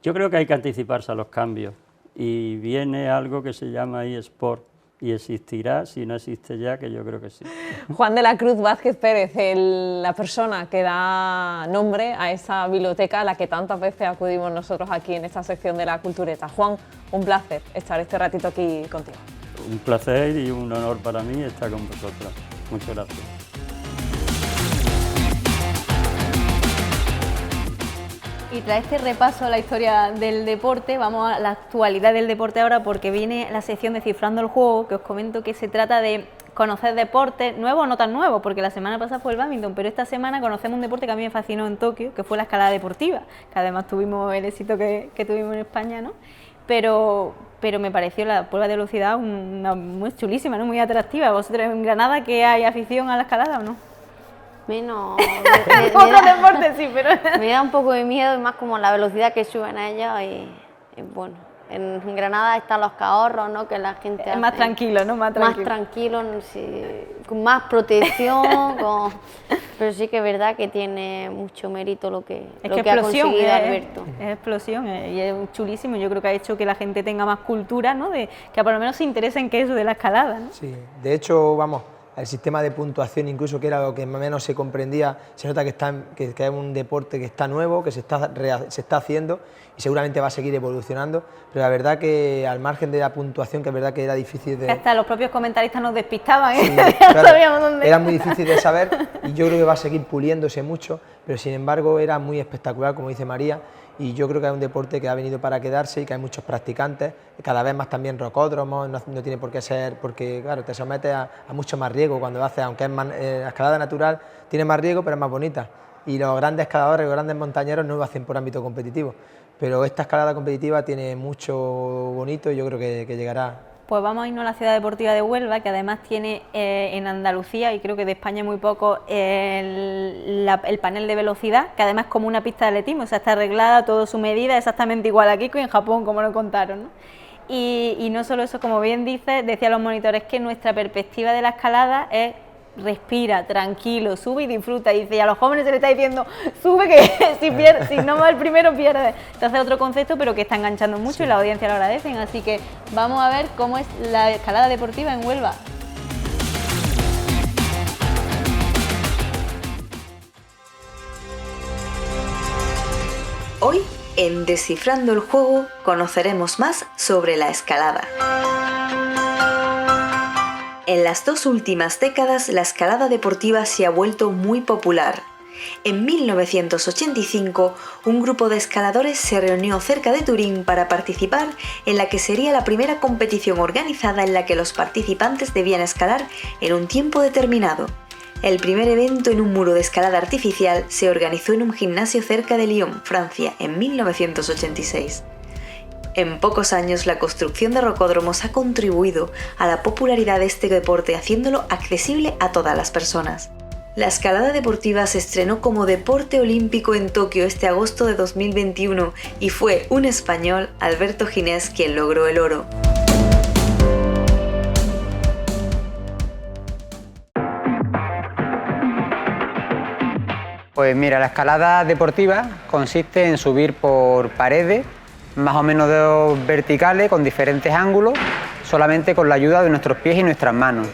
Yo creo que hay que anticiparse a los cambios y viene algo que se llama eSport y existirá, si no existe ya, que yo creo que sí. Juan de la Cruz Vázquez Pérez, la persona que da nombre a esa biblioteca a la que tantas veces acudimos nosotros aquí en esta sección de La Cultureta. Juan, un placer estar este ratito aquí contigo. Un placer y un honor para mí estar con vosotros. Muchas gracias. Y tras este repaso a la historia del deporte, vamos a la actualidad del deporte ahora, porque viene la sección Descifrando el Juego, que os comento que se trata de conocer deportes nuevos o no tan nuevos, porque la semana pasada fue el bádminton, pero esta semana conocemos un deporte que a mí me fascinó en Tokio, que fue la escalada deportiva, que además tuvimos el éxito que tuvimos en España, ¿no? Pero me pareció la prueba de velocidad muy chulísima, ¿no? Muy atractiva. ¿Vosotros en Granada que hay afición a la escalada o no? Menos. Otro deporte sí, pero... Me da un poco de miedo, más como la velocidad que suben a ellos y bueno. En Granada están los cahorros, ¿no? Que la gente es más tranquilo, ¿no? Más tranquilo, sí, con más protección, pero sí que es verdad que tiene mucho mérito lo que ha conseguido Alberto. Es explosión y es chulísimo. Yo creo que ha hecho que la gente tenga más cultura, ¿no? Que por lo menos se interese en qué es eso de la escalada, ¿no? Sí, de hecho, vamos, el sistema de puntuación, incluso que era lo que más o menos se comprendía, se nota que es un deporte que está nuevo, que se está haciendo y seguramente va a seguir evolucionando, pero la verdad que al margen de la puntuación, que es verdad que era difícil de... Hasta los propios comentaristas nos despistaban, sí, ya claro, sabíamos dónde... Era muy difícil de saber y yo creo que va a seguir puliéndose mucho, pero sin embargo era muy espectacular, como dice María, y yo creo que es un deporte que ha venido para quedarse y que hay muchos practicantes, cada vez más también rocódromos, no tiene por qué ser, porque claro, te sometes a mucho más riesgo cuando haces, aunque es la escalada natural, tiene más riesgo pero es más bonita, y los grandes escaladores, los grandes montañeros no lo hacen por ámbito competitivo, pero esta escalada competitiva tiene mucho bonito y yo creo que llegará Pues vamos a irnos a la ciudad deportiva de Huelva, que además tiene en Andalucía, y creo que de España muy poco, el panel de velocidad, que además es como una pista de atletismo, o sea, está arreglada, todo su medida, exactamente igual aquí que en Japón, como nos contaron, ¿no? Y no solo eso, como bien decían los monitores, que nuestra perspectiva de la escalada es respira, tranquilo, sube y disfruta. Y dice, y a los jóvenes se les está diciendo, sube que si no va el primero pierde. Entonces otro concepto, pero que está enganchando mucho y la audiencia lo agradecen. Así que vamos a ver cómo es la escalada deportiva en Huelva. Hoy, en Descifrando el Juego, conoceremos más sobre la escalada. En las 2 últimas décadas, la escalada deportiva se ha vuelto muy popular. En 1985, un grupo de escaladores se reunió cerca de Turín para participar en la que sería la primera competición organizada en la que los participantes debían escalar en un tiempo determinado. El primer evento en un muro de escalada artificial se organizó en un gimnasio cerca de Lyon, Francia, en 1986. En pocos años, la construcción de rocódromos ha contribuido a la popularidad de este deporte, haciéndolo accesible a todas las personas. La escalada deportiva se estrenó como deporte olímpico en Tokio este agosto de 2021 y fue un español, Alberto Ginés, quien logró el oro. Pues mira, la escalada deportiva consiste en subir por paredes más o menos verticales con diferentes ángulos, solamente con la ayuda de nuestros pies y nuestras manos,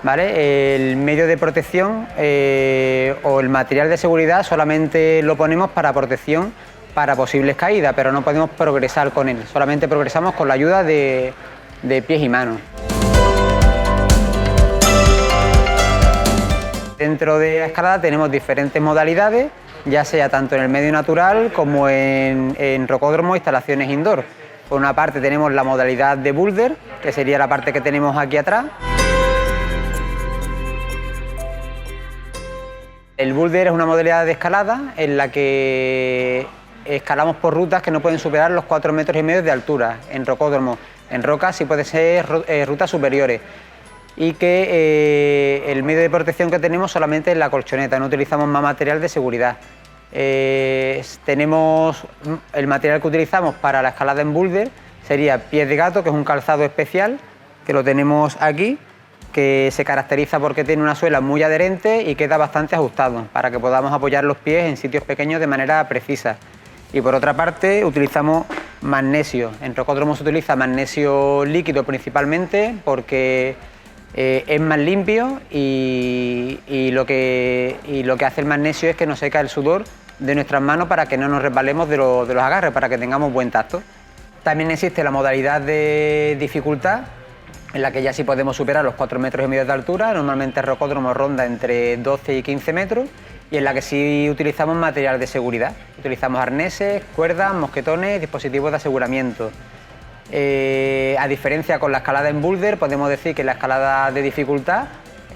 ¿vale? El medio de protección o el material de seguridad solamente lo ponemos para protección para posibles caídas, pero no podemos progresar con él, solamente progresamos con la ayuda de pies y manos. Dentro de la escalada tenemos diferentes modalidades, ya sea tanto en el medio natural como en rocódromos e instalaciones indoor. Por una parte tenemos la modalidad de boulder, que sería la parte que tenemos aquí atrás. El boulder es una modalidad de escalada en la que escalamos por rutas que no pueden superar los 4,5 metros de altura en rocódromos. En rocas sí pueden ser rutas superiores. Y que el medio de protección que tenemos solamente es la colchoneta, no utilizamos más material de seguridad. Tenemos el material que utilizamos para la escalada en boulder, sería pies de gato, que es un calzado especial, que lo tenemos aquí, que se caracteriza porque tiene una suela muy adherente y queda bastante ajustado, para que podamos apoyar los pies en sitios pequeños de manera precisa. Y por otra parte utilizamos magnesio, en rocódromos se utiliza magnesio líquido principalmente porque es más limpio y lo que hace el magnesio es que nos seca el sudor de nuestras manos para que no nos resbalemos de los agarres, para que tengamos buen tacto. También existe la modalidad de dificultad, en la que ya sí podemos superar los 4,5 metros de altura, normalmente el rocódromo ronda entre 12 y 15 metros, y en la que sí utilizamos material de seguridad. Utilizamos arneses, cuerdas, mosquetones, dispositivos de aseguramiento. A diferencia con la escalada en boulder, podemos decir que la escalada de dificultad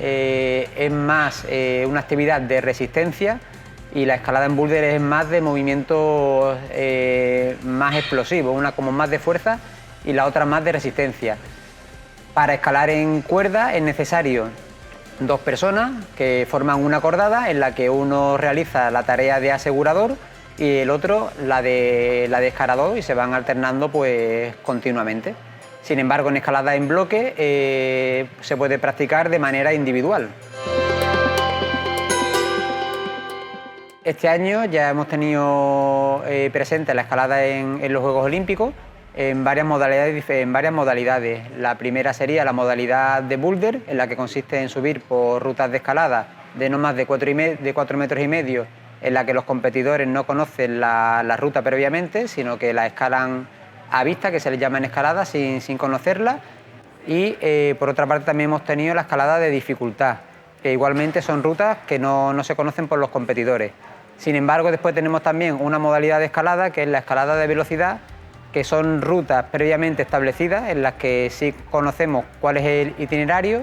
es más una actividad de resistencia y la escalada en boulder es más de movimientos más explosivos, una como más de fuerza y la otra más de resistencia. Para escalar en cuerda es necesario 2 personas que forman una cordada en la que uno realiza la tarea de asegurador y el otro la de escalador y se van alternando pues continuamente. Sin embargo, en escalada en bloque se puede practicar de manera individual. Este año ya hemos tenido presente la escalada en los Juegos Olímpicos en varias modalidades. La primera sería la modalidad de boulder, en la que consiste en subir por rutas de escalada de no más de 4,5 metros, en la que los competidores no conocen la ruta previamente, sino que la escalan a vista, que se les llama en escalada, sin conocerla. Y por otra parte también hemos tenido la escalada de dificultad, que igualmente son rutas que no se conocen por los competidores. Sin embargo, después tenemos también una modalidad de escalada, que es la escalada de velocidad, que son rutas previamente establecidas, en las que sí conocemos cuál es el itinerario,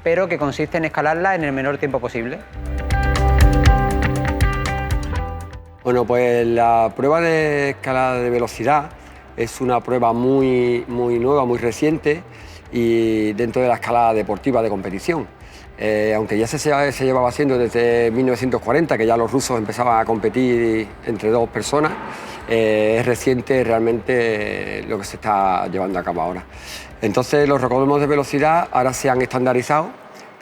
pero que consiste en escalarla en el menor tiempo posible. Bueno, pues la prueba de escalada de velocidad es una prueba muy nueva, muy reciente, y dentro de la escalada deportiva de competición. Aunque ya se llevaba haciendo desde 1940, que ya los rusos empezaban a competir entre dos personas, es reciente realmente lo que se está llevando a cabo ahora. Entonces los rocódromos de velocidad ahora se han estandarizado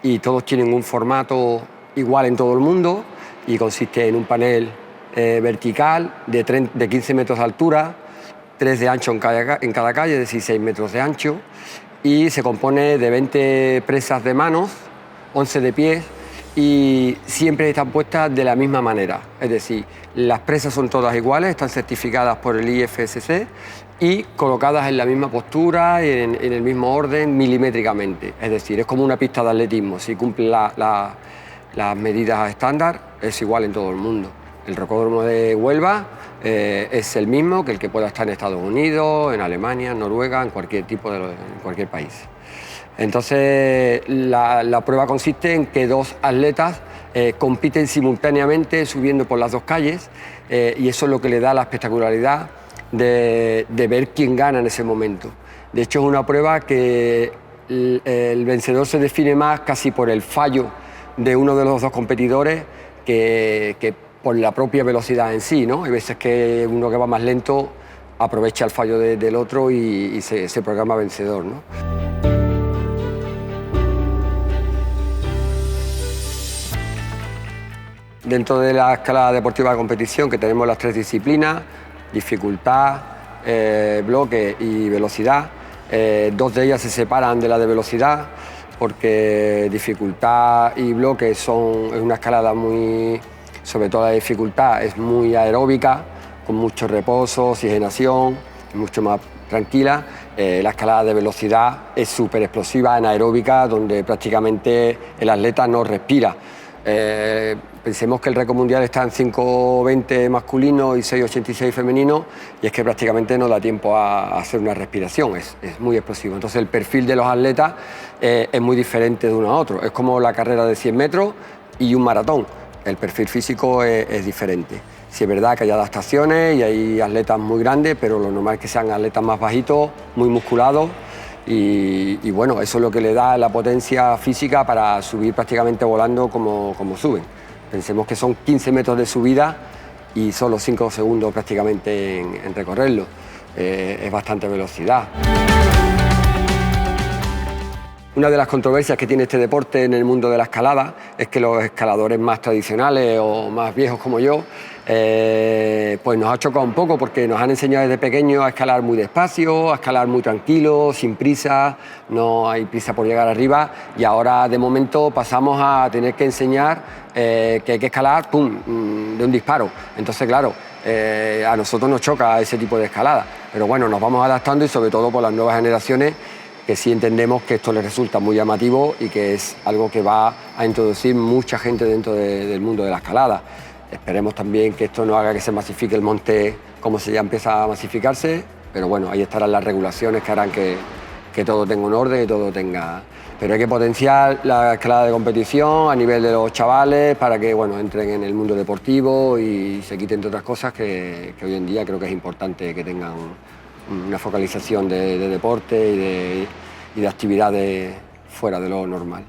y todos tienen un formato igual en todo el mundo y consiste en un panel vertical de 15 metros de altura, 3 de ancho en cada calle, es decir, 6 metros de ancho, y se compone de 20 presas de manos, 11 de pies, y siempre están puestas de la misma manera. Es decir, las presas son todas iguales, están certificadas por el IFSC y colocadas en la misma postura, en el mismo orden, milimétricamente. Es decir, es como una pista de atletismo. Si cumple las medidas estándar, es igual en todo el mundo. El rocódromo de Huelva es el mismo que el que pueda estar en Estados Unidos, en Alemania, en Noruega, en cualquier país. Entonces, la prueba consiste en que dos atletas compiten simultáneamente subiendo por las dos calles y eso es lo que le da la espectacularidad de ver quién gana en ese momento. De hecho, es una prueba que el vencedor se define más casi por el fallo de uno de los dos competidores que por la propia velocidad en sí, ¿no? Hay veces que uno que va más lento aprovecha el fallo del otro y se programa vencedor, ¿no? Dentro de la escalada deportiva de competición, que tenemos las 3 disciplinas, dificultad, bloque y velocidad, 2 de ellas se separan de la de velocidad, porque dificultad y bloque es una escalada sobre todo la dificultad, es muy aeróbica, con mucho reposo, oxigenación, mucho más tranquila. La escalada de velocidad es súper explosiva, anaeróbica, donde prácticamente el atleta no respira. Pensemos que el récord mundial está en 5:20 masculino y 6:86 femenino y es que prácticamente no da tiempo a hacer una respiración, es muy explosivo. Entonces el perfil de los atletas es muy diferente de uno a otro. Es como la carrera de 100 metros y un maratón. El perfil físico es diferente. Sí es verdad que hay adaptaciones y hay atletas muy grandes, pero lo normal es que sean atletas más bajitos, muy musculados. Y bueno, eso es lo que le da la potencia física para subir prácticamente volando como suben. Pensemos que son 15 metros de subida y solo 5 segundos prácticamente en recorrerlo. Es bastante velocidad. Una de las controversias que tiene este deporte en el mundo de la escalada es que los escaladores más tradicionales o más viejos como yo pues nos ha chocado un poco porque nos han enseñado desde pequeños a escalar muy despacio, a escalar muy tranquilo, sin prisa, no hay prisa por llegar arriba y ahora de momento pasamos a tener que enseñar que hay que escalar ¡pum!, de un disparo. Entonces, claro, a nosotros nos choca ese tipo de escalada, pero bueno, nos vamos adaptando y sobre todo por las nuevas generaciones que sí entendemos que esto les resulta muy llamativo y que es algo que va a introducir mucha gente dentro del mundo de la escalada. Esperemos también que esto no haga que se masifique el monte como se ya empieza a masificarse, pero bueno, ahí estarán las regulaciones que harán que todo tenga un orden y todo tenga... Pero hay que potenciar la escalada de competición a nivel de los chavales para que bueno, entren en el mundo deportivo y se quiten de otras cosas que hoy en día creo que es importante que tengan una focalización de deporte y de actividades fuera de lo normal.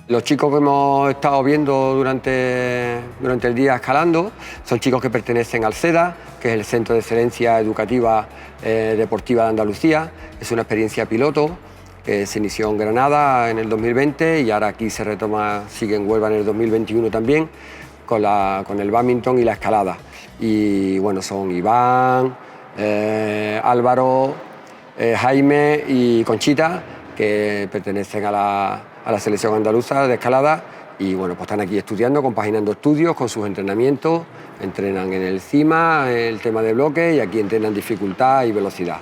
Los chicos que hemos estado viendo durante el día escalando son chicos que pertenecen al CEDA, que es el Centro de Excelencia Educativa Deportiva de Andalucía. Es una experiencia piloto que se inició en Granada en el 2020 y ahora aquí se retoma, sigue en Huelva en el 2021 también, con el bádminton y la escalada. Y bueno, son Iván, Álvaro, Jaime y Conchita, que pertenecen a la selección andaluza de escalada y bueno, pues están aquí estudiando, compaginando estudios con sus entrenamientos, entrenan en el CIMA, el tema de bloque y aquí entrenan dificultad y velocidad.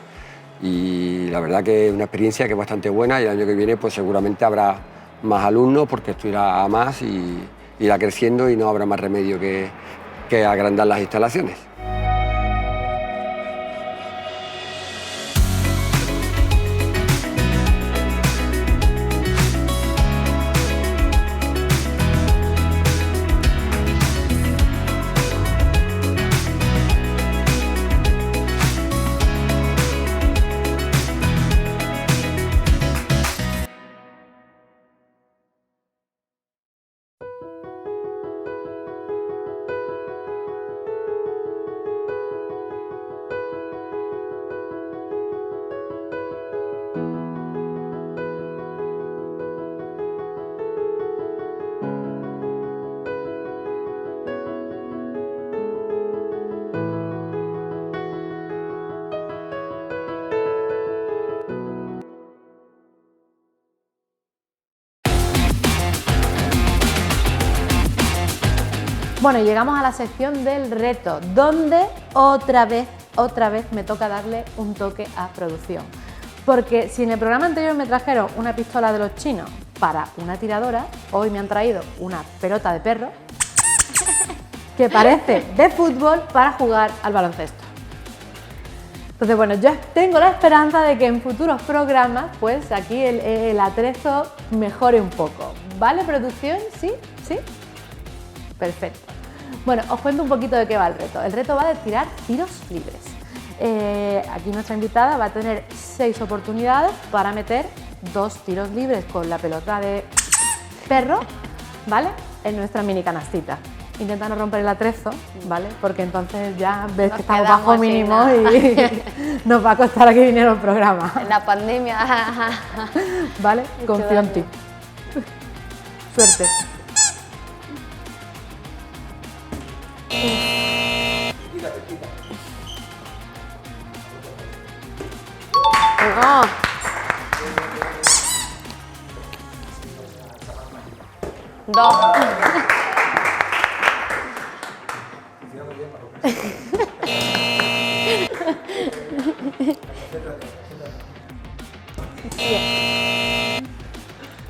Y la verdad que es una experiencia que es bastante buena y el año que viene pues seguramente habrá más alumnos porque esto irá a más y irá creciendo y no habrá más remedio que agrandar las instalaciones. Bueno, y llegamos a la sección del reto, donde otra vez me toca darle un toque a producción. Porque si en el programa anterior me trajeron una pistola de los chinos para una tiradora, hoy me han traído una pelota de perro que parece de fútbol para jugar al baloncesto. Entonces, bueno, yo tengo la esperanza de que en futuros programas, pues aquí el atrezo mejore un poco. ¿Vale, producción? ¿Sí? ¿Sí? Perfecto. Bueno, os cuento un poquito de qué va el reto. El reto va de tirar tiros libres. Aquí nuestra invitada va a tener 6 oportunidades para meter 2 tiros libres con la pelota de perro, ¿vale? En nuestra mini canastita. Intenta no romper el atrezo, ¿vale? Porque entonces ya ves que estamos bajo mínimo y nos va a costar aquí dinero el programa. En la pandemia. ¿Vale? Confío en ti. Suerte. No. Dos.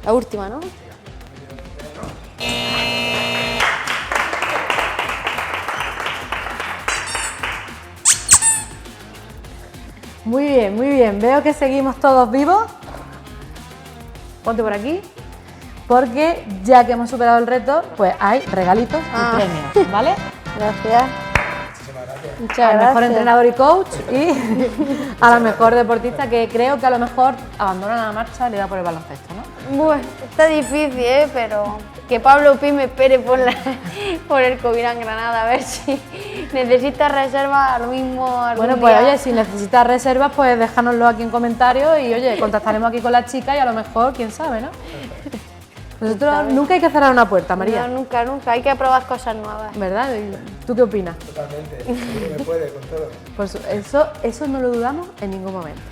La última, ¿no? Muy bien, muy bien. Veo que seguimos todos vivos. Ponte por aquí. Porque ya que hemos superado el reto, pues hay regalitos y premios, ¿vale? Gracias. Al mejor entrenador y coach y a la mejor deportista, que creo que a lo mejor abandona la marcha y le da por el baloncesto, ¿no? Bueno, está difícil, pero que Pablo Pi me espere por el Covirán Granada, a ver si necesita reserva, lo mismo algún Bueno, pues día. oye, si necesitas reservas, pues déjanoslo aquí en comentarios y oye, contactaremos aquí con la chica y a lo mejor, quién sabe, ¿no? Nosotros nunca hay que cerrar una puerta, María. No, nunca, nunca, hay que probar cosas nuevas. ¿Verdad? ¿Tú qué opinas? Totalmente, me puede con todo. Pues eso no lo dudamos en ningún momento.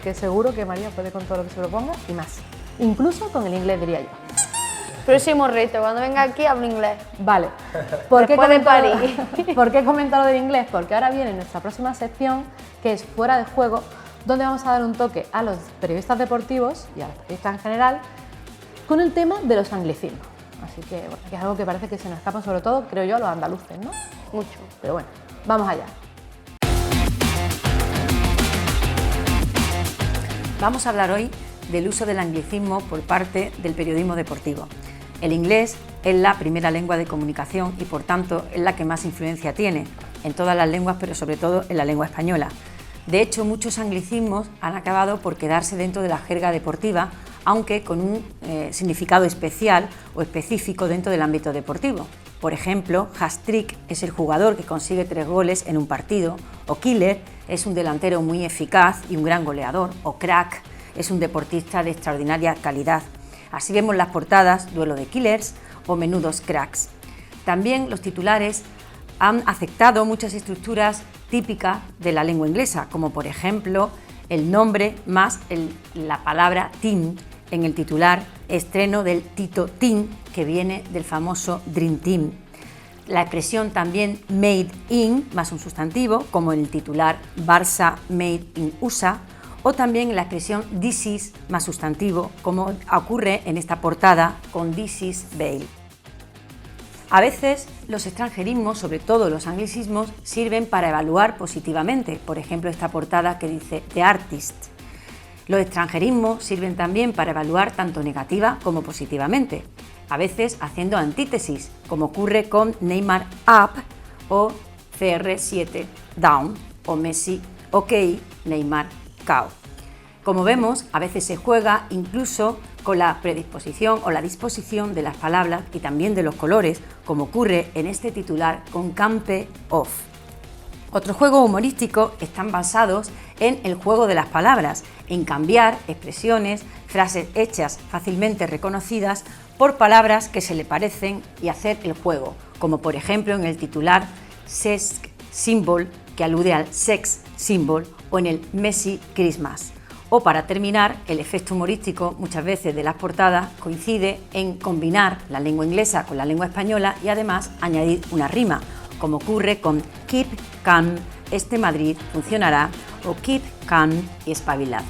Que seguro que María puede con todo lo que se proponga y más. Incluso con el inglés, diría yo. Próximo reto, cuando venga aquí hablo inglés. Vale. ¿Por qué Después de comento París. ¿Por qué comento lo del inglés? Porque ahora viene nuestra próxima sección, que es Fuera de Juego, donde vamos a dar un toque a los periodistas deportivos y a los periodistas en general con el tema de los anglicismos. Así que, bueno, que es algo que parece que se nos escapa, sobre todo, creo yo, a los andaluces, ¿no? Mucho. Pero bueno, vamos allá. Vamos a hablar hoy del uso del anglicismo por parte del periodismo deportivo. El inglés es la primera lengua de comunicación y, por tanto, es la que más influencia tiene en todas las lenguas, pero sobre todo en la lengua española. De hecho, muchos anglicismos han acabado por quedarse dentro de la jerga deportiva, aunque con un significado especial o específico dentro del ámbito deportivo. Por ejemplo, hat-trick es el jugador que consigue 3 goles en un partido, o killer es un delantero muy eficaz y un gran goleador, o crack es un deportista de extraordinaria calidad. Así vemos las portadas, duelo de killers o menudos cracks. También los titulares han aceptado muchas estructuras típicas de la lengua inglesa, como por ejemplo el nombre más la palabra team en el titular, estreno del Tito Team, que viene del famoso Dream Team. La expresión también made in más un sustantivo, como en el titular Barça made in USA, o también la expresión this is más sustantivo, como ocurre en esta portada con This is Bale. A veces los extranjerismos, sobre todo los anglicismos, sirven para evaluar positivamente, por ejemplo esta portada que dice The Artist. Los extranjerismos sirven también para evaluar tanto negativa como positivamente, a veces haciendo antítesis, como ocurre con Neymar Up o CR7 Down o Messi OK, Neymar Cao. Como vemos, a veces se juega incluso con la predisposición o la disposición de las palabras y también de los colores, como ocurre en este titular con Campe Off. Otros juegos humorísticos están basados en el juego de las palabras, en cambiar expresiones, frases hechas fácilmente reconocidas por palabras que se le parecen y hacer el juego, como por ejemplo en el titular Sex Symbol, que alude al sex symbol, o en el Messi Christmas, O para terminar, el efecto humorístico muchas veces de las portadas coincide en combinar la lengua inglesa con la lengua española y además añadir una rima, como ocurre con Keep Calm, este Madrid funcionará, o Keep Calm y espabilad.